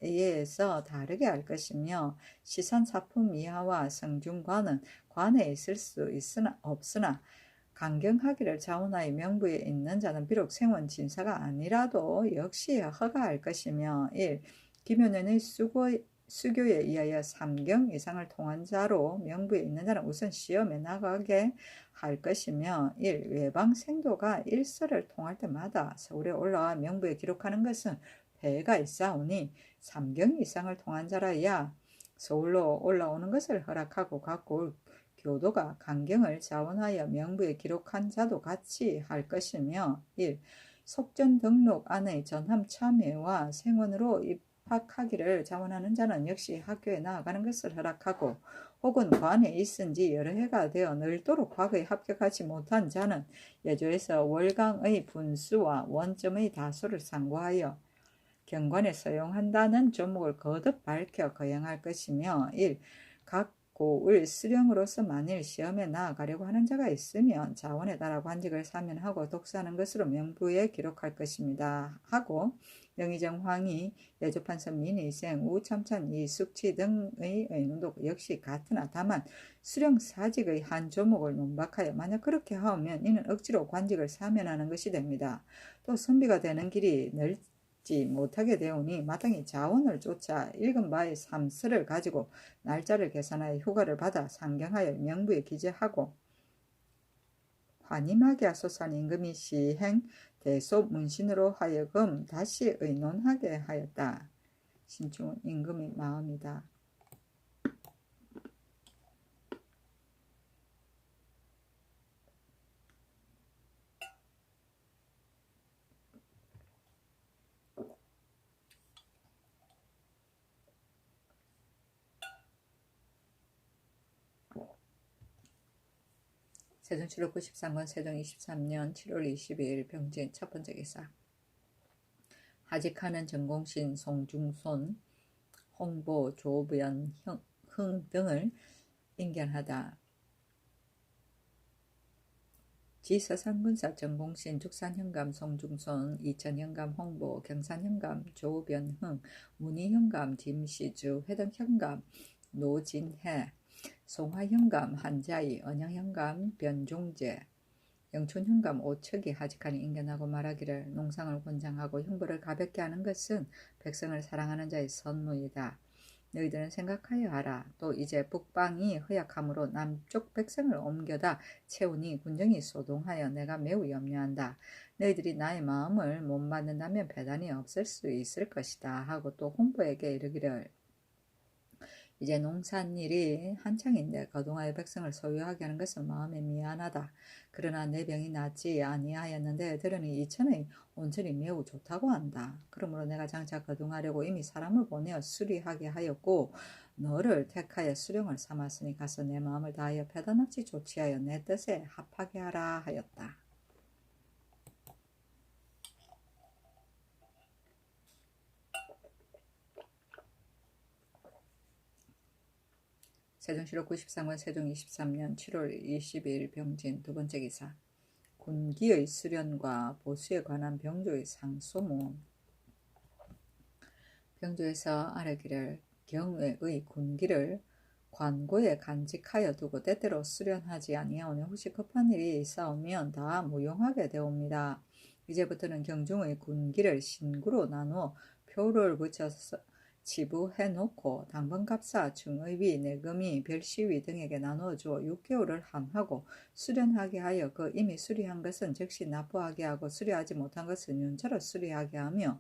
예에서 다르게 할 것이며 시산사품 이하와 성중관은 관에 있을 수 없으나 강경하기를 자원하여 명부에 있는 자는 비록 생원 진사가 아니라도 역시 허가할 것이며 1. 김효년의 수교에 의하여 3경 이상을 통한 자로 명부에 있는 자는 우선 시험에 나가게 할 것이며 1. 외방 생도가 일설을 통할 때마다 서울에 올라와 명부에 기록하는 것은 폐해가 있사오니 3경 이상을 통한 자라야 서울로 올라오는 것을 허락하고 각고 교도가 강경을 자원하여 명부에 기록한 자도 같이 할 것이며 1. 속전 등록 안의 전함 참여와 생원으로 입학하기를 자원하는 자는 역시 학교에 나아가는 것을 허락하고 혹은 관에 있은지 여러 해가 되어 늘도록 과거에 합격하지 못한 자는 예조에서 월강의 분수와 원점의 다소를 상고하여 경관에 서용한다는 조목을 거듭 밝혀 거행할 것이며 1. 각 고을 수령으로서 만일 시험에 나아가려고 하는 자가 있으면 자원에 따라 관직을 사면하고 독사하는 것으로 명부에 기록할 것입니다. 하고 영의정 황희, 예조판서 민의생, 우참찬, 이숙치 등의 의논도 역시 같으나 다만 수령 사직의 한 조목을 논박하여 만약 그렇게 하오면 이는 억지로 관직을 사면하는 것이 됩니다. 또 선비가 되는 길이 넓지 못하게 되오니 마땅히 자원을 쫓아 읽은 바의 삼서를 가지고 날짜를 계산하여 휴가를 받아 상경하여 명부에 기재하고 환임하게 하소서 하는 임금이 시행 대소 문신으로 하여금 다시 의논하게 하였다. 신충은 임금의 마음이다. 세종실록 93권 세종 23년 7월 22일 병진 첫 번째 기사. 하직하는 전공신 송중손, 홍보, 조변, 흥 등을 인견하다. 지서상군사 전공신, 죽산현감 송중손, 이천현감 홍보, 경산현감 조변흥, 문희현감 김시주, 회등현감 노진해, 송화현감 한자희, 언양현감 변종재, 영촌현감 오척이 하직하니 인견하고 말하기를 농상을 권장하고 형벌을 가볍게 하는 것은 백성을 사랑하는 자의 선무이다. 너희들은 생각하여 하라. 또 이제 북방이 허약함으로 남쪽 백성을 옮겨다 채우니 군정이 소동하여 내가 매우 염려한다. 너희들이 나의 마음을 못 받는다면 배단이 없을 수 있을 것이다. 하고 또 홍보에게 이르기를 이제 농산일이 한창인데 거동하여 백성을 소유하게 하는 것은 마음에 미안하다. 그러나 내 병이 낫지 아니하였는데 들으니 이천의 온천이 매우 좋다고 한다. 그러므로 내가 장차 거동하려고 이미 사람을 보내어 수리하게 하였고 너를 택하여 수령을 삼았으니 가서 내 마음을 다하여 배단없이 조치하여 내 뜻에 합하게 하라 하였다. 세종실록 93권 세종 23년 7월 22일 병진 두 번째 기사. 군기의 수련과 보수에 관한 병조의 상소문. 병조에서 아뢰기를 경외의 군기를 관고에 간직하여 두고 때때로 수련하지 아니하오니 혹시 급한 일이 있사오면 다 무용하게 되옵니다. 이제부터는 경중의 군기를 신구로 나누어 표를 붙여서 지부해 놓고 당번갑사, 중의위, 내금위, 별시위 등에게 나누어 주어 6개월을 함하고 수련하게 하여 그 이미 수리한 것은 즉시 납부하게 하고 수리하지 못한 것은 윤차로 수리하게 하며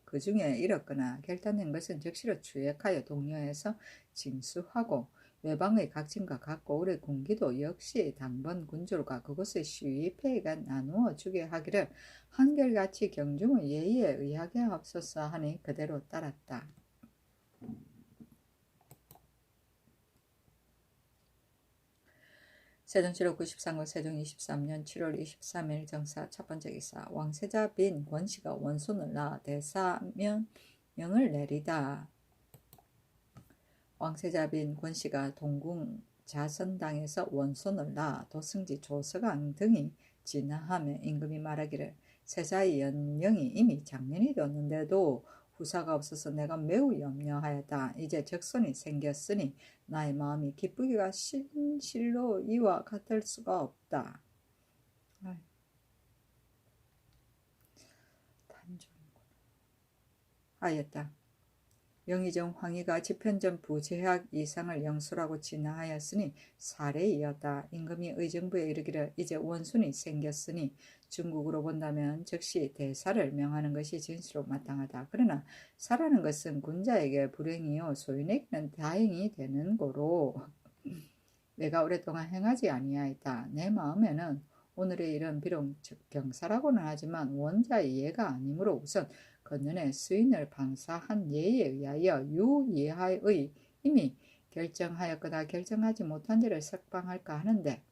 그 중에 잃었거나 결단된 것은 즉시로 추액하여 독려해서 징수하고 외방의 각진과 같고 올해 군기도 역시 당번 군주가 그곳의 시위패가 나누어 주게 하기를 한결같이 경중의 예의에 의하게 하옵소서 하니 그대로 따랐다. 세종 7월 93년 세종 23년 7월 23일 정사 첫 번째 기사 왕세자 빈 권씨가 원손을 낳아 대사명을 내리다. 왕세자 빈 권씨가 동궁 자선당에서 원손을 낳아 도승지 조서강 등이 진화하며 임금이 말하기를 세자의 연령이 이미 장년이 되었는데도 후사가 없어서 내가 매우 염려하였다. 이제 적손이 생겼으니 나의 마음이 기쁘기가 실로 이와 같을 수가 없다. 하였다. 영의정 황희가 집현전 부제학 이상을 영수라고 진화하였으니 사례이었다. 임금이 의정부에 이르기를 이제 원순이 생겼으니 중국으로 본다면 즉시 대사를 명하는 것이 진시로 마땅하다. 그러나 사라는 것은 군자에게 불행이요 소인에게는 다행이 되는 고로 내가 오랫동안 행하지 아니하였다. 내 마음에는 오늘의 일은 비록 경사라고는 하지만 원자의 예가 아니므로 우선 건년의 수인을 방사한 예에 의하여 유예하의 이미 결정하였거나 결정하지 못한 일을 석방할까 하는데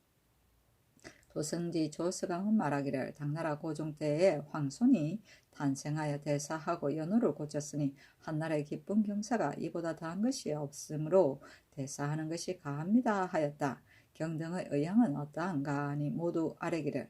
도승지 조서강은 말하기를 당나라 고종 때에 황손이 탄생하여 대사하고 연호를 고쳤으니 한나라의 기쁜 경사가 이보다 더한 것이 없으므로 대사하는 것이 가합니다 하였다. 경등의 의향은 어떠한가 하니 모두 아뢰기를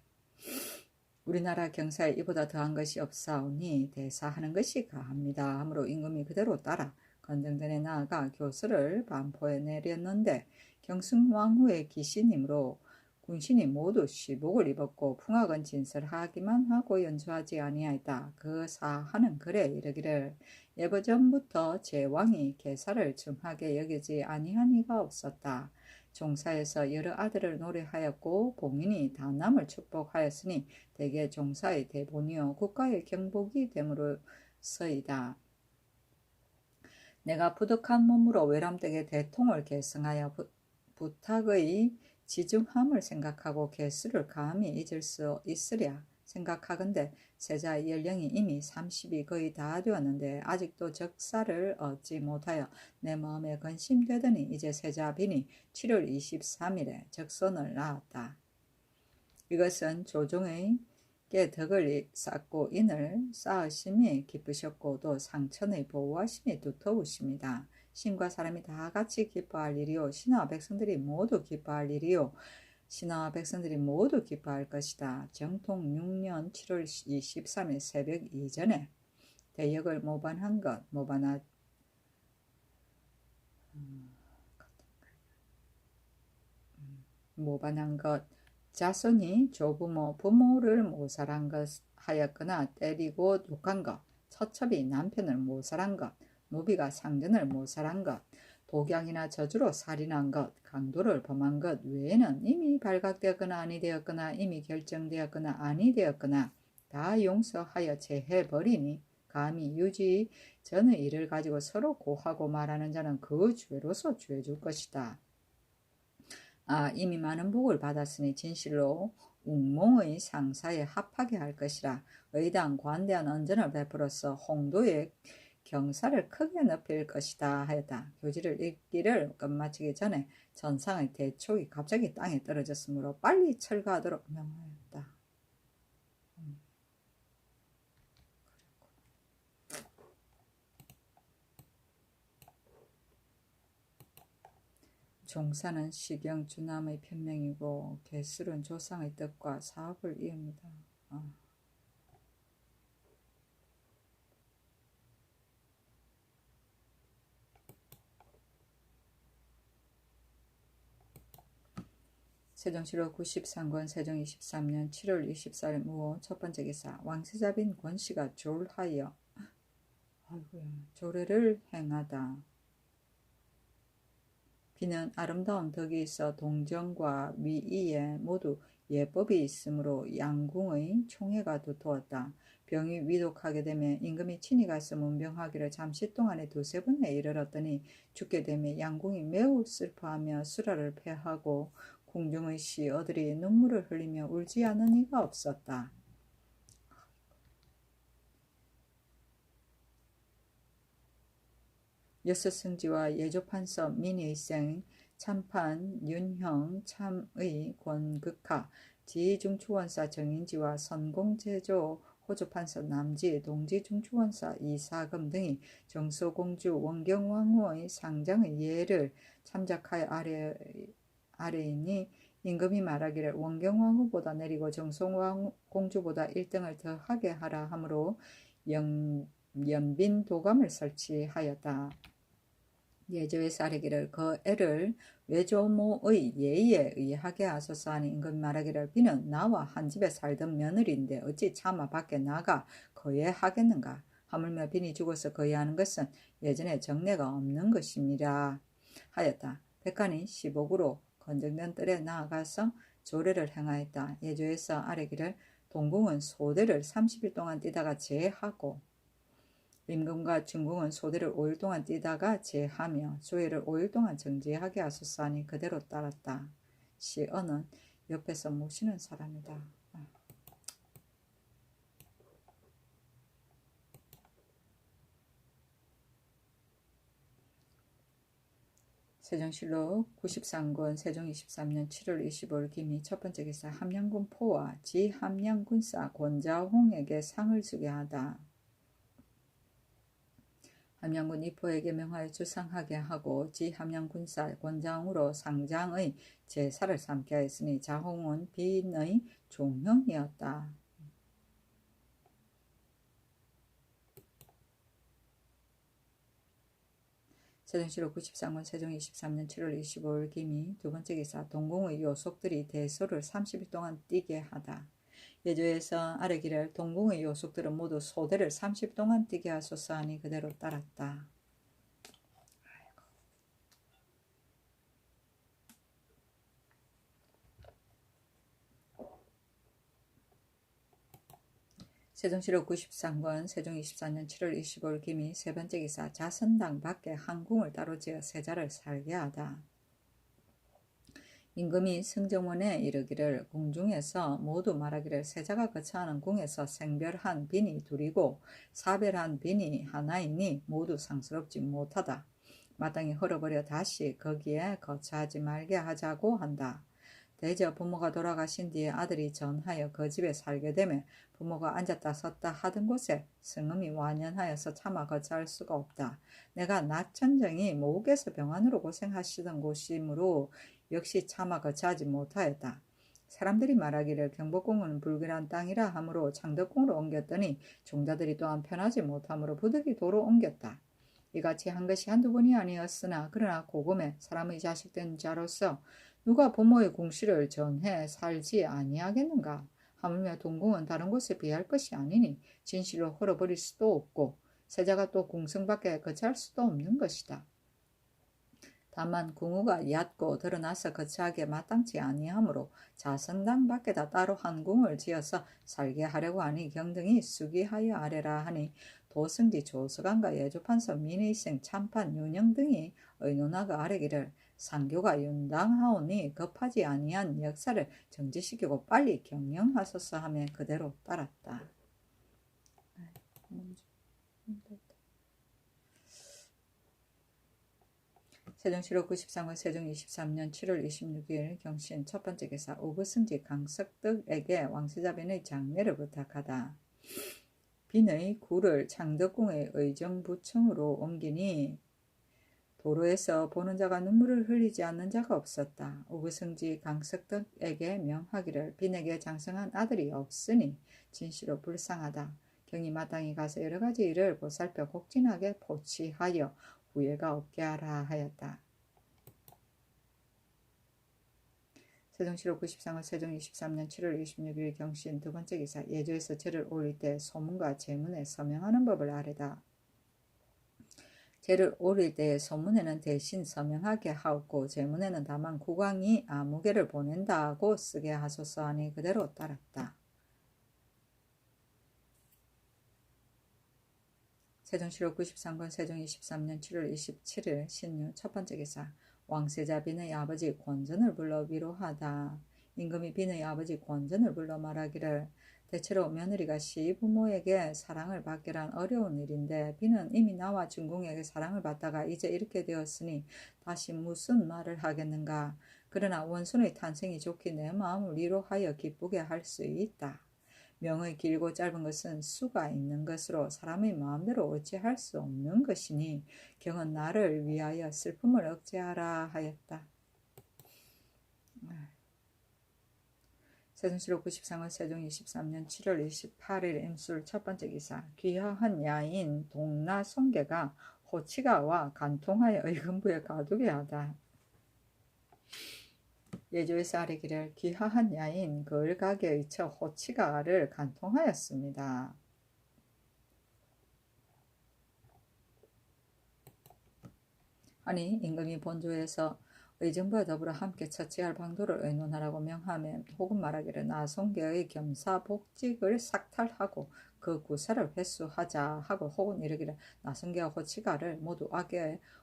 우리나라 경사에 이보다 더한 것이 없사오니 대사하는 것이 가합니다 하므로 임금이 그대로 따라 건정전에 나아가 교서를 반포에 내렸는데 경승왕후의 기신이므로 군신이 모두 시복을 입었고 풍악은 진설하기만 하고 연주하지 아니하였다. 그 사하는 글에 이르기를 예부전부터 제왕이 계사를 중하게 여기지 아니한 이가 없었다. 종사에서 여러 아들을 노래하였고 봉인이 다남을 축복하였으니 대개 종사의 대본이요 국가의 경복이 됨으로서이다. 내가 부득한 몸으로 외람되게 대통을 계승하여 부탁의 지중함을 생각하고 개수를 감히 잊을 수 있으랴 생각하건대 세자의 연령이 이미 30이 거의 다 되었는데 아직도 적사를 얻지 못하여 내 마음에 근심되더니 이제 세자 빈이 7월 23일에 적손을 낳았다. 이것은 조종의 게 덕을 쌓고 인을 쌓으심이 기쁘셨고 또 상천의 보호하심이 두터우십니다. 신과 사람이 다 같이 기뻐할 일이요 신하와 백성들이 모두 기뻐할 일이요 신하와 백성들이 모두 기뻐할 것이다. 정통 6년 7월 23일 새벽 이전에 대역을 모반한 것 자손이 조부모 부모를 모살한 것 하였거나 때리고 욕한 것 처첩이 남편을 모살한 것 노비가 상전을 모살한 것 독양이나 저주로 살인한 것 강도를 범한 것 외에는 이미 발각되었거나 아니 되었거나 이미 결정되었거나 아니 되었거나 다 용서하여 제해버리니 감히 유지 전의 일을 가지고 서로 고하고 말하는 자는 그 죄로서 죄 줄 것이다. 이미 많은 복을 받았으니 진실로 웅몽의 상사에 합하게 할 것이라. 의당 관대한 언전을 베풀어서 홍도의 경사를 크게 높일 것이다 하였다. 교지를 읽기를 끝마치기 전에 전상의 대촉이 갑자기 땅에 떨어졌으므로 빨리 철거하도록 명하였다. 종사는 시경 주남의 편명이고 개술은 조상의 뜻과 사업을 이읍니다. 세종실록 93권 세종 23년 7월 24일 무호 첫번째 기사 왕세자빈 권씨가 졸하여 조례를 행하다. 비는 아름다운 덕이 있어 동정과 미의에 모두 예법이 있으므로 양궁의 총애가 두터웠다. 병이 위독하게 되면 임금이 친히 가서 문병하기를 잠시 동안에 두세 번에 이르렀더니 죽게 되면 양궁이 매우 슬퍼하며 수라를 패하고 궁중의 시어들이 눈물을 흘리며 울지 않은 이가 없었다. 여섯승지와 예조판서 민의생 참판 윤형 참의 권극하 지중추원사 정인지와 선공제조 호조판서 남지 동지중추원사 이사금 등이 정서공주 원경왕후의 상장의 예를 참작하여 아래이니 임금이 말하기를 원경왕후보다 내리고 정성공주보다 1등을 더하게 하라 하므로 연빈도감을 설치하였다. 예조에서 아뢰기를 그 애를 외조모의 예의에 의하게 하소서 하니 임금이 말하기를 비는 나와 한 집에 살던 며느리인데 어찌 차마 밖에 나가 거예하겠는가. 하물며 빈이 죽어서 거예하는 것은 예전에 정례가 없는 것임이라 하였다. 백관이 15구로 건정된 뜰에 나아가서 조례를 행하였다. 예조에서 아뢰기를 동궁은 소대를 30일 동안 뛰다가 제하고 임금과 중궁은 소대를 5일 동안 뛰다가 제하며 조회를 5일 동안 정지하게 하소서 하니 그대로 따랐다. 시언은 옆에서 모시는 사람이다. 세종실록 93권 세종 23년 7월 25일 기미 첫번째 기사 함양군 포와 지 함양군사 권자홍에게 상을 주게 하다. 함양군 이포에게 명하여 주상하게 하고 지 함양군사 권자홍으로 상장의 제사를 삼게 하였으니 자홍은 빈의 종형이었다. 세종실록 93권 세종 23년 7월 25일 기미 두번째 기사 동궁의 요속들이 대소를 30일 동안 뛰게 하다. 예조에서 아뢰기를 동궁의 요속들은 모두 소대를 30일 동안 뛰게 하소서 하니 그대로 따랐다. 세종실록 93권 세종 24년 7월 25일 기미 세번째 기사 자선당 밖에 한궁을 따로 지어 세자를 살게 하다. 임금이 승정원에 이르기를 궁중에서 모두 말하기를 세자가 거처하는 궁에서 생별한 빈이 둘이고 사별한 빈이 하나이니 모두 상스럽지 못하다. 마땅히 헐어버려 다시 거기에 거처하지 말게 하자고 한다. 대저 부모가 돌아가신 뒤에 아들이 전하여 그 집에 살게 되면 부모가 앉았다 섰다 하던 곳에 승음이 완연하여서 차마 거처할 수가 없다. 내가 낙천정이 목에서 병환으로 고생하시던 곳이므로 역시 차마 거처하지 못하였다. 사람들이 말하기를 경복궁은 불길한 땅이라 하므로 창덕궁으로 옮겼더니 종자들이 또한 편하지 못하므로 부득이 도로 옮겼다. 이같이 한 것이 한두 번이 아니었으나 그러나 고금에 사람의 자식된 자로서 누가 부모의 궁시를 전해 살지 아니하겠는가. 하물며 동궁은 다른 곳에 비할 것이 아니니 진실로 헐어버릴 수도 없고 세자가 또 궁성 밖에 거처할 수도 없는 것이다. 다만 궁후가 얕고 드러나서 거처하기에 마땅치 아니하므로 자선당 밖에다 따로 한 궁을 지어서 살게 하려고 하니 경등이 수기하여 아래라 하니 도승지 조서관과 예조판서 민의생 참판 윤영 등이 의논하고 아래기를 상교가 윤당하오니 급하지 아니한 역사를 정지시키고 빨리 경영하소서 하며 그대로 따랐다. 세종실록 93권 세종 23년 7월 26일 경신 첫번째 기사 오부승지 강석득에게 왕세자빈의 장례를 부탁하다. 빈의 굴을 창덕궁의 의정부청으로 옮기니 도로에서 보는 자가 눈물을 흘리지 않는 자가 없었다. 오부승지 강석덕에게 명하기를 빈에게 장성한 아들이 없으니 진시로 불쌍하다. 경이 마땅히 가서 여러 가지 일을 보살펴 곡진하게 포치하여 후회가 없게 하라 하였다. 세종시록 93월 세종 23년 7월 26일 경신 두 번째 기사 예조에서 제를 올릴 때 소문과 제문에 서명하는 법을 아뢰다. 제를 올릴 때에 소문에는 대신 서명하게 하옵고 제문에는 다만 국왕이 아무개를 보낸다고 쓰게 하소서 하니 그대로 따랐다. 세종시록 93권 세종 23년 7월 27일 신유 첫 번째 기사 왕세자 빈의 아버지 권전을 불러 위로하다. 임금이 빈의 아버지 권전을 불러 말하기를 대체로 며느리가 시부모에게 사랑을 받기란 어려운 일인데 빈은 이미 나와 중궁에게 사랑을 받다가 이제 이렇게 되었으니 다시 무슨 말을 하겠는가. 그러나 원손의 탄생이 좋기 내 마음을 위로하여 기쁘게 할 수 있다. 명의 길고 짧은 것은 수가 있는 것으로 사람의 마음대로 어찌할 수 없는 것이니 경은 나를 위하여 슬픔을 억제하라 하였다. 세종시록 93월 세종 23년 7월 28일 임술 첫 번째 기사 귀화한 야인 동나송계가 호치가와 간통하여 의금부에 가두게 하다. 예조에서 아뢰기를 귀화한 야인 거을가게의 처 호치가를 간통하였습니다. 아니 임금이 본조에서 의정부와 더불어 함께 처치할 방도를 의논하라고 명하며 혹은 말하기를 나송계의 겸사 복직을 삭탈하고 그 구사를 회수하자 하고 혹은 이르기를 나송계와 호치가를 모두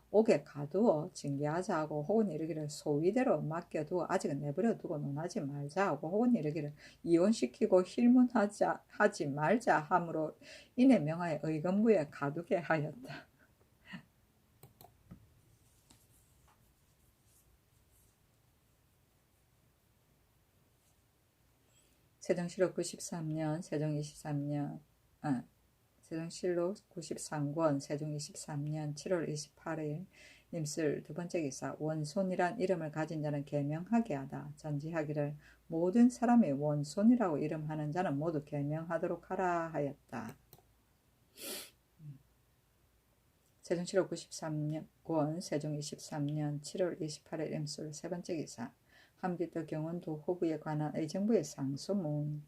옥에 가두어 징계하자 하고 혹은 이르기를 소위대로 맡겨두어 아직은 내버려 두고 논하지 말자 하고 혹은 이르기를 이혼시키고 힐문하지 말자 하므로 이내 명하여 의금부에 가두게 하였다. 세종시록 93년 세종 23년 세종실록 93권 세종 23년 7월 28일 임술 두 번째 기사 원손이란 이름을 가진 자는 계명하게 하다. 전지하기를 모든 사람이 원손이라고 이름하는 자는 모두 계명하도록 하라 하였다. 세종실록 93권 세종 23년 7월 28일 임술 세 번째 기사 함기도 경원도 호부에 관한 의정부의 상소문.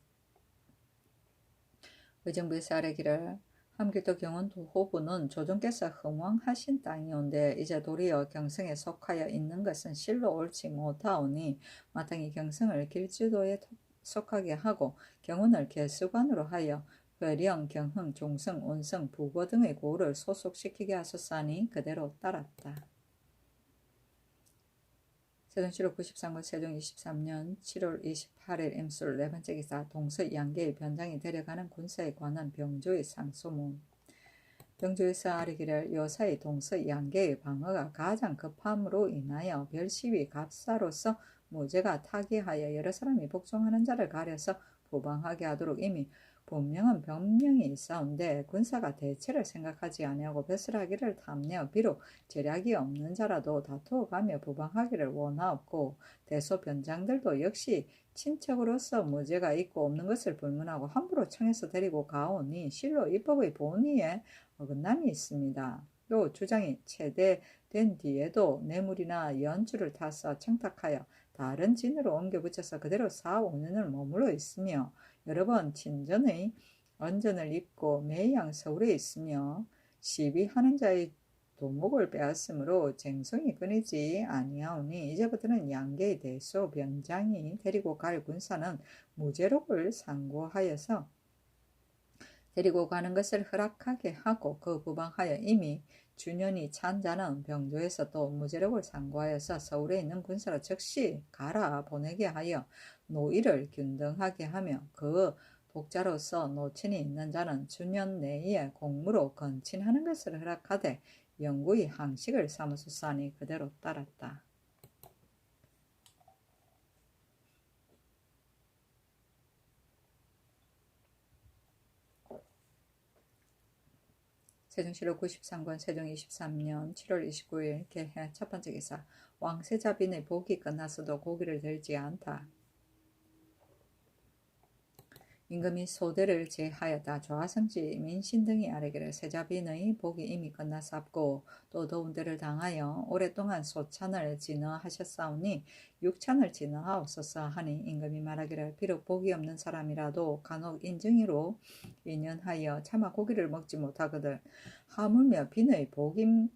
의정부에서 아뢰기를 함길도 경원도 호부는 조정께서 흥왕하신 땅이온데 이제 도리어 경성에 속하여 있는 것은 실로 옳지 못하오니 마땅히 경성을 길주도에 속하게 하고 경원을 개수관으로 하여 회령, 경흥, 종성, 온성, 부고 등의 고을을 소속시키게 하소서하니 그대로 따랐다. 세종시록 93권 세종 23년 7월 28일 임술 네 번째 기사 동서 양계의 변장이 데려가는 군사에 관한 병조의 상소문. 병조에서 아뢰기를 요사의 동서 양계의 방어가 가장 급함으로 인하여 별시위 갑사로서 무죄가 타기하여 여러 사람이 복종하는 자를 가려서 부방하게 하도록 이미 분명한 변명이 있사온데 군사가 대체를 생각하지 아니하고 벼슬하기를 탐내어 비록 재량이 없는 자라도 다투어가며 부방하기를 원하옵고 대소변장들도 역시 친척으로서 무죄가 있고 없는 것을 불문하고 함부로 청해서 데리고 가오니 실로 입법의 본의에 어긋남이 있습니다. 또 주장이 체대된 뒤에도 뇌물이나 연주를 타서 청탁하여 다른 진으로 옮겨 붙여서 그대로 4, 5년을 머물러 있으며 여러 번 친전의 언전을 입고 매양 서울에 있으며 시비하는 자의 도목을 빼앗으므로 쟁성이 끊이지 아니하오니 이제부터는 양계의 대소 변장이 데리고 갈 군사는 무죄록을 상고하여서 데리고 가는 것을 허락하게 하고 그 부방하여 이미 주년이 찬 자는 병조에서 또 무죄록을 상고하여서 서울에 있는 군사로 즉시 가라 보내게 하여 노일을 균등하게 하며 그 독자로서 노친이 있는 자는 주년 내에 공무로 건친하는 것을 허락하되 영구히 항식을 삼으소서 하니 그대로 따랐다. 세종시록 93권 세종 23년 7월 29일 개해 첫 번째 기사. 왕세자빈의 복이 끝났어도 고기를 들지 않다. 임금이 소대를 제하였다. 조하성지 민신 등이 아래기를 세자빈의 복이 이미 끝났사옵고 또 더운 때를 당하여 오랫동안 소찬을 진어하셨사오니 육찬을 진어하옵소서 하니 임금이 말하기를 비록 복이 없는 사람이라도 간혹 인증이로 인연하여 차마 고기를 먹지 못하거든 하물며 빈의 복 있는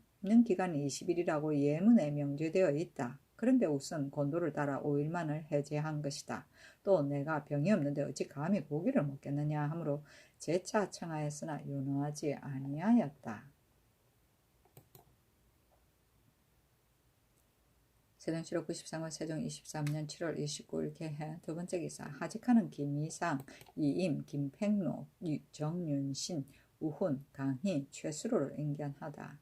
기간이 20일이라고 예문에 명제되어 있다. 그런데 우선 곤도를 따라 5일만을 해제한 것이다. 또 내가 병이 없는데 어찌 감히 고기를 먹겠느냐 하므로 재차 청하였으나 윤호하지 아니하였다. 세종시록 93권 세종 23년 7월 29일 개해 두 번째 기사. 하직하는 김이상, 이임, 김팽로, 정윤신, 우훈, 강희, 최수로를 인견하다.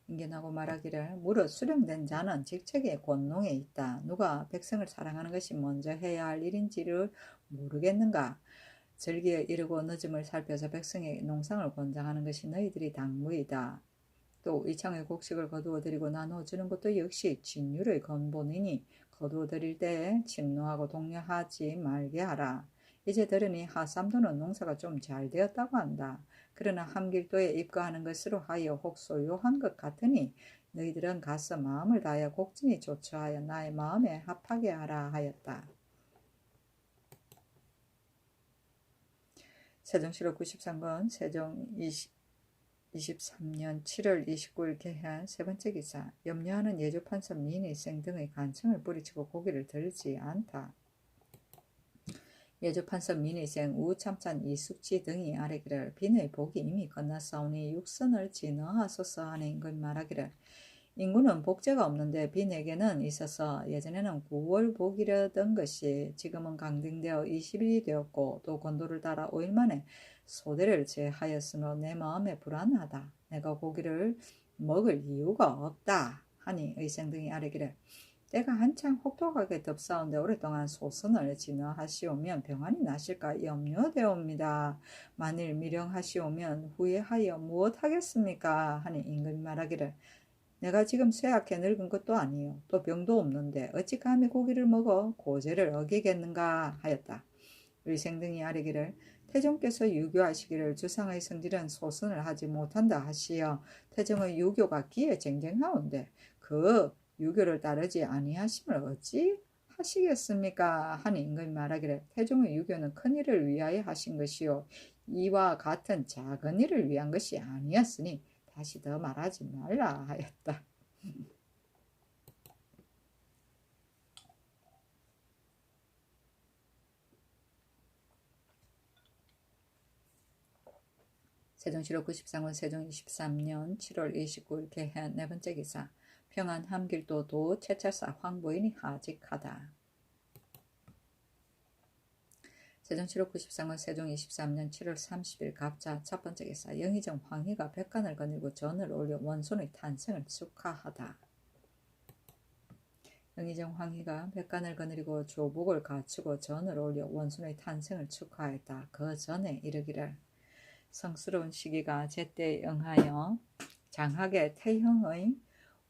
인견하고 말하기를 무릇 수령된 자는 직책의 권능에 있다. 누가 백성을 사랑하는 것이 먼저 해야 할 일인지를 모르겠는가. 절기에 이르고 늦음을 살펴서 백성의 농상을 권장하는 것이 너희들이 당무이다. 또 이창의 곡식을 거두어 드리고 나누어 주는 것도 역시 진율의 건본이니 거두어 드릴 때에 침노하고 독려하지 말게 하라. 이제 들으니 하삼도는 농사가 좀 잘 되었다고 한다. 그러나 함길도에 입거하는 것으로 하여 혹 소요한 것 같으니 너희들은 가서 마음을 다하여 곡진히 조처하여 나의 마음에 합하게 하라 하였다. 세종시록 93권 세종 23년 7월 29일 개한 세 번째 기사. 염려하는 예조판서 민의생 등의 간청을 뿌리치고 고기를 들지 않다. 예조판서 민의생 우참찬 이숙지 등이 아래기를 빈의 복이 이미 끝났사오니 육선을 진어하소서 하는 임금 말하기를 인구는 복제가 없는데 빈에게는 있어서 예전에는 9월 복이려던 것이 지금은 강등되어 20일이 되었고 또 건도를 따라 5일 만에 소대를 제하였으므로 내 마음에 불안하다. 내가 고기를 먹을 이유가 없다. 하니 의생 등이 아뢰기를 때가 한창 혹독하게 덥사온데 오랫동안 소선을 진어하시오면 병환이 나실까 염려되옵니다. 만일 미령하시오면 후회하여 무엇하겠습니까? 하니 임금이 말하기를 내가 지금 쇠약해 늙은 것도 아니요 또 병도 없는데 어찌 감히 고기를 먹어 고제를 어기겠는가 하였다. 의생 등이 아뢰기를 태종께서 유교하시기를 주상의 성질은 소선을 하지 못한다 하시어 태종의 유교가 기에 쟁쟁하온데 그 유교를 따르지 아니하심을 어찌 하시겠습니까? 하니 임금이 말하기를 태종의 유교는 큰 일을 위하여 하신 것이요 이와 같은 작은 일을 위한 것이 아니었으니 다시 더 말하지 말라 하였다. 세종시록 93권 세종 23년 7월 29일 개해 네 번째 기사. 평안 함길도 도 채찰사 황보인이 하직하다. 세종시록 93권 세종 23년 7월 30일 갑자 첫 번째 기사. 영의정 황희가 백간을 거느리고 전을 올려 원손의 탄생을 축하하다. 영의정 황희가 백간을 거느리고 조복을 갖추고 전을 올려 원손의 탄생을 축하했다. 그 전에 이르기를 성스러운 시기가 제때에 응하여 장하게 태형의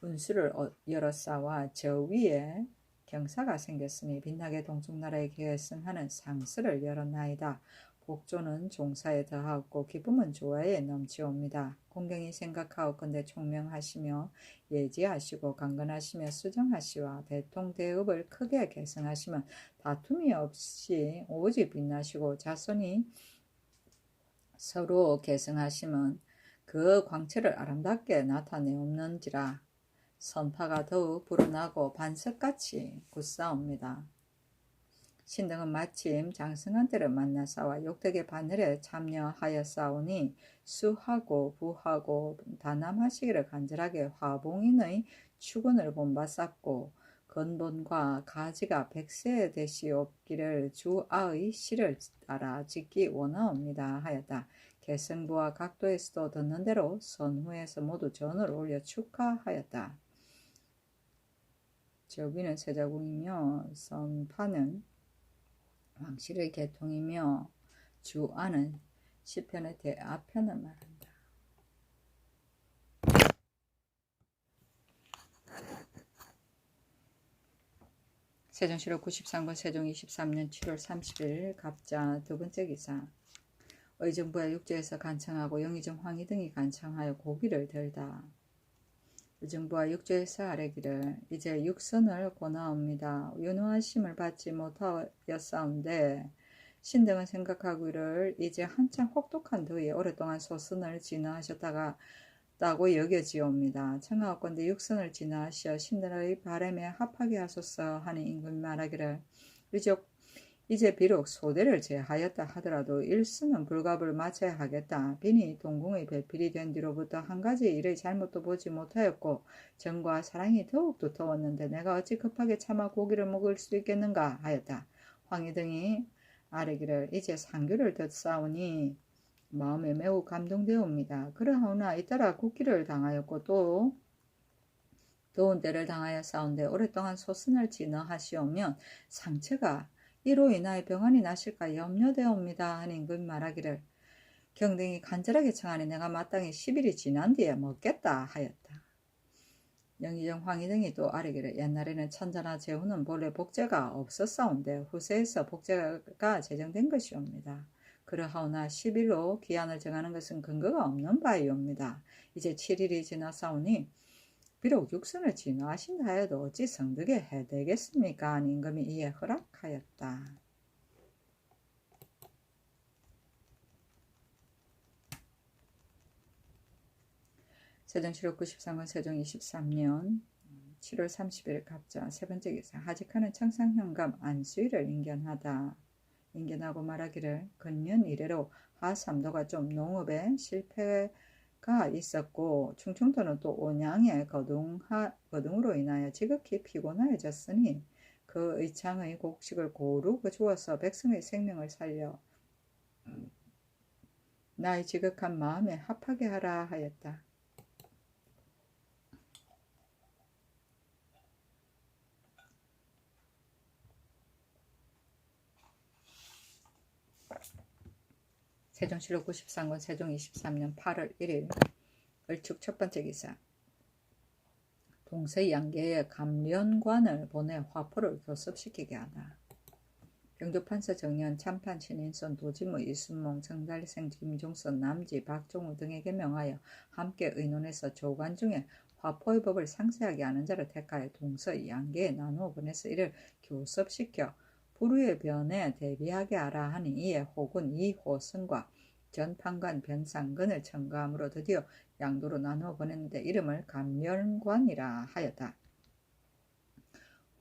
운수를 열어싸와 저 위에 경사가 생겼으니 빛나게 동쪽나라에 계승하는 상스를 열었나이다. 복조는 종사에 더하고 기쁨은 조화에 넘치옵니다. 공경히 생각하옵건대 총명하시며 예지하시고 강건하시며 수정하시와 대통대업을 크게 계승하시면 다툼이 없이 오직 빛나시고 자손이 서로 계승하시면 그 광채를 아름답게 나타내옵는지라. 선파가 더욱 불어나고 반석같이 굳사옵니다. 신등은 마침 장승한 때를 만나사와 욕덕의 반열에 참여하였사오니 수하고 부하고 단함하시기를 간절하게 화봉인의 추근을 본받았고 건본과 가지가 백세 되시옵기를 주아의 시를 따라 짓기 원하옵니다 하였다. 계승부와 각도에서도 듣는 대로 선후에서 모두 전을 올려 축하하였다. 저비는 세자궁이며 선파는 왕실의 계통이며 주아는 시편의 대아편을 말한다. 세종시로 93권 세종 23년 7월 30일 갑자 두 번째 기사. 의정부와 육지에서 간청하고 영의정 황희 등이 간청하여 고기를 들다. 의정부와 육지에서 아뢰기를 이제 육선을 고나옵니다. 윤호하심을 받지 못하였사온데 신등은 생각하기를 이제 한창 혹독한 더위에 오랫동안 소선을 진화하셨다가 다고 여겨지옵니다. 청하옵건대 육선을 진화하시어 신들의 바람에 합하게 하소서 하니 임금이 말하기를 이제 비록 소대를 제하였다 하더라도 일수는 불갑을 마쳐야 하겠다. 비니 동궁의 배필이 된 뒤로부터 한 가지 일의 잘못도 보지 못하였고 정과 사랑이 더욱 두터웠는데 내가 어찌 급하게 참아 고기를 먹을 수 있겠는가 하였다. 황희 등이 아뢰기를 이제 상규를 듣사오니 마음에 매우 감동되옵니다. 그러하오나 잇따라 국기를 당하였고 또 더운 때를 당하여 싸운데 오랫동안 소선을 진화하시오면 상처가 이로 인하여 병환이 나실까 염려되옵니다. 하니 임금이 말하기를 경등이 간절하게 청하니 내가 마땅히 10일이 지난 뒤에 먹겠다 하였다. 영의정 황희 등이 또 아뢰기를 옛날에는 천자나 제후는 본래 복제가 없었사온데 후세에서 복제가 제정된 것이옵니다. 그러하오나 10일로 기한을 정하는 것은 근거가 없는 바이옵니다. 이제 7일이 지나사오니 비록 육선을 진화하신다 하여도 어찌 성득에 해되겠습니까? 임금이 이에 허락하였다. 세종시록 93권 세종 23년 7월 30일 갑자 세 번째 기사. 하직하는 청상현감 안수일을 인견하고 말하기를 근년 이래로 하삼도가 좀 농업에 실패가 있었고 충청도는 또 온양의 거둥으로 인하여 지극히 피곤하여졌으니 그 의창의 곡식을 고루 주어서 백성의 생명을 살려 나의 지극한 마음에 합하게 하라 하였다. 세종시록 93권 세종 23년 8월 1일 을축 첫 번째 기사. 동서의 양계에 감련관을 보내 화포를 교섭시키게 하다. 병조판서 정년 참판 신인선 도지무 이순몽 정달생 김종선 남지 박종우 등에게 명하여 함께 의논해서 조관 중에 화포의 법을 상세하게 아는 자를 택하여 동서의 양계에 나누어 보내서 이를 교섭시켜 불후의 변에 대비하게 하라 하니 이에 혹은 이호선과 전판관 변상근을 첨가함으로 드디어 양도로 나누어 보냈는데 이름을 감련관이라 하였다.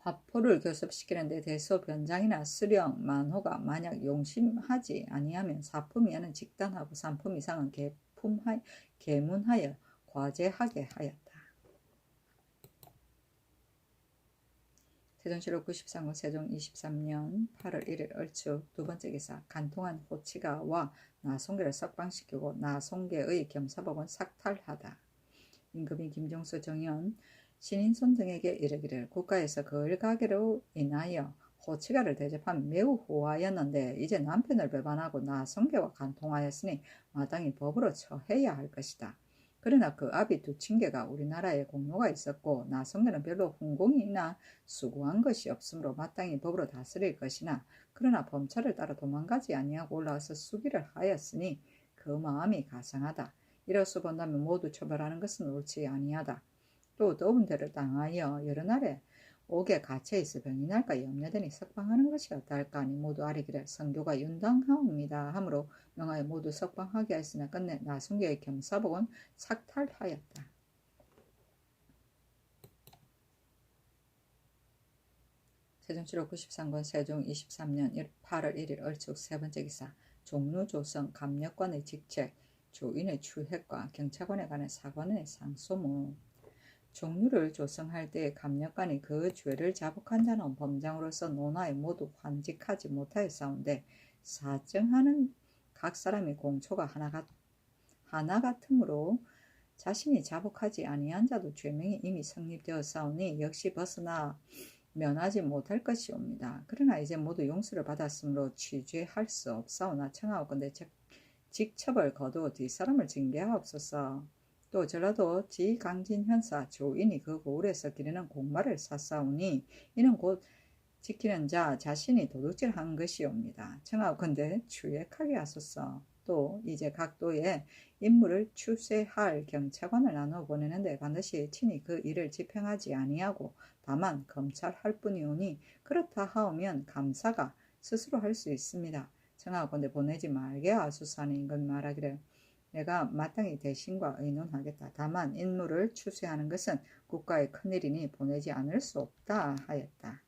화포를 교섭시키는데 대소 변장이나 수령, 만호가 만약 용심하지 아니하면 사품 이하는 직단하고 3품 이상은 계문하여 과제하게 하였다. 세종시록 93권 세종 23년 8월 1일 을축 두 번째 기사. 간통한 호치가 와 나송계를 석방시키고 나송계의 겸사복은 삭탈하다. 임금이 김종수 정연 신인손 등에게 이르기를 국가에서 거을가게로 인하여 호치가를 대접하면 매우 호하였는데 이제 남편을 배반하고 나송계와 간통하였으니 마땅히 법으로 처해야 할 것이다. 그러나 그 아비 두 친계가 우리나라에 공로가 있었고 나송계는 별로 훈공이나 수고한 것이 없으므로 마땅히 법으로 다스릴 것이나 그러나 범찰을 따라 도망가지 아니하고 올라와서 수기를 하였으니 그 마음이 가상하다. 이로써 본다면 모두 처벌하는 것은 옳지 아니하다. 또 더운 데를 당하여 여러 날에 옥에 갇혀있어 병이 날까 염려되니 석방하는 것이 어떨까 하니 모두 아뢰기를 선교가 윤당하옵니다 하므로 명하여 모두 석방하게 하였으나 끝내 나송계의 겸사복은 삭탈하였다. 세종시록 93권 세종 23년 8월 1일 을축 세 번째 기사. 종루조성 감력관의 직책, 조인의 추획과 경찰관에 관한 사관의 상소문. 종류를 조성할 때 감력관이 그 죄를 자복한 자는 범장으로서 논하에 모두 환직하지 못하였사온데 사정하는 각 사람의 공초가 하나 같으므로 자신이 자복하지 아니한 자도 죄명이 이미 성립되었사오니 역시 벗어나 면하지 못할 것이옵니다. 그러나 이제 모두 용서를 받았으므로 취죄할 수 없사오나 청하옵건대 직첩을 거두어 뒷사람을 징계하옵소서. 또 전라도 지강진 현사 조인이 그 고을에서 기르는 공마를 샀사오니 이는 곧 지키는 자 자신이 도둑질한 것이옵니다. 청하건대 추액하게 하소서. 또 이제 각도의 임무를 추세할 경찰관을 나눠 보내는데 반드시 친히 그 일을 집행하지 아니하고 다만 검찰할 뿐이오니 그렇다 하오면 감사가 스스로 할 수 있습니다. 청하건대 보내지 말게 하소서하는 임금 말하기를 내가 마땅히 대신과 의논하겠다. 다만 임무를 추수하는 것은 국가의 큰일이니 보내지 않을 수 없다 하였다.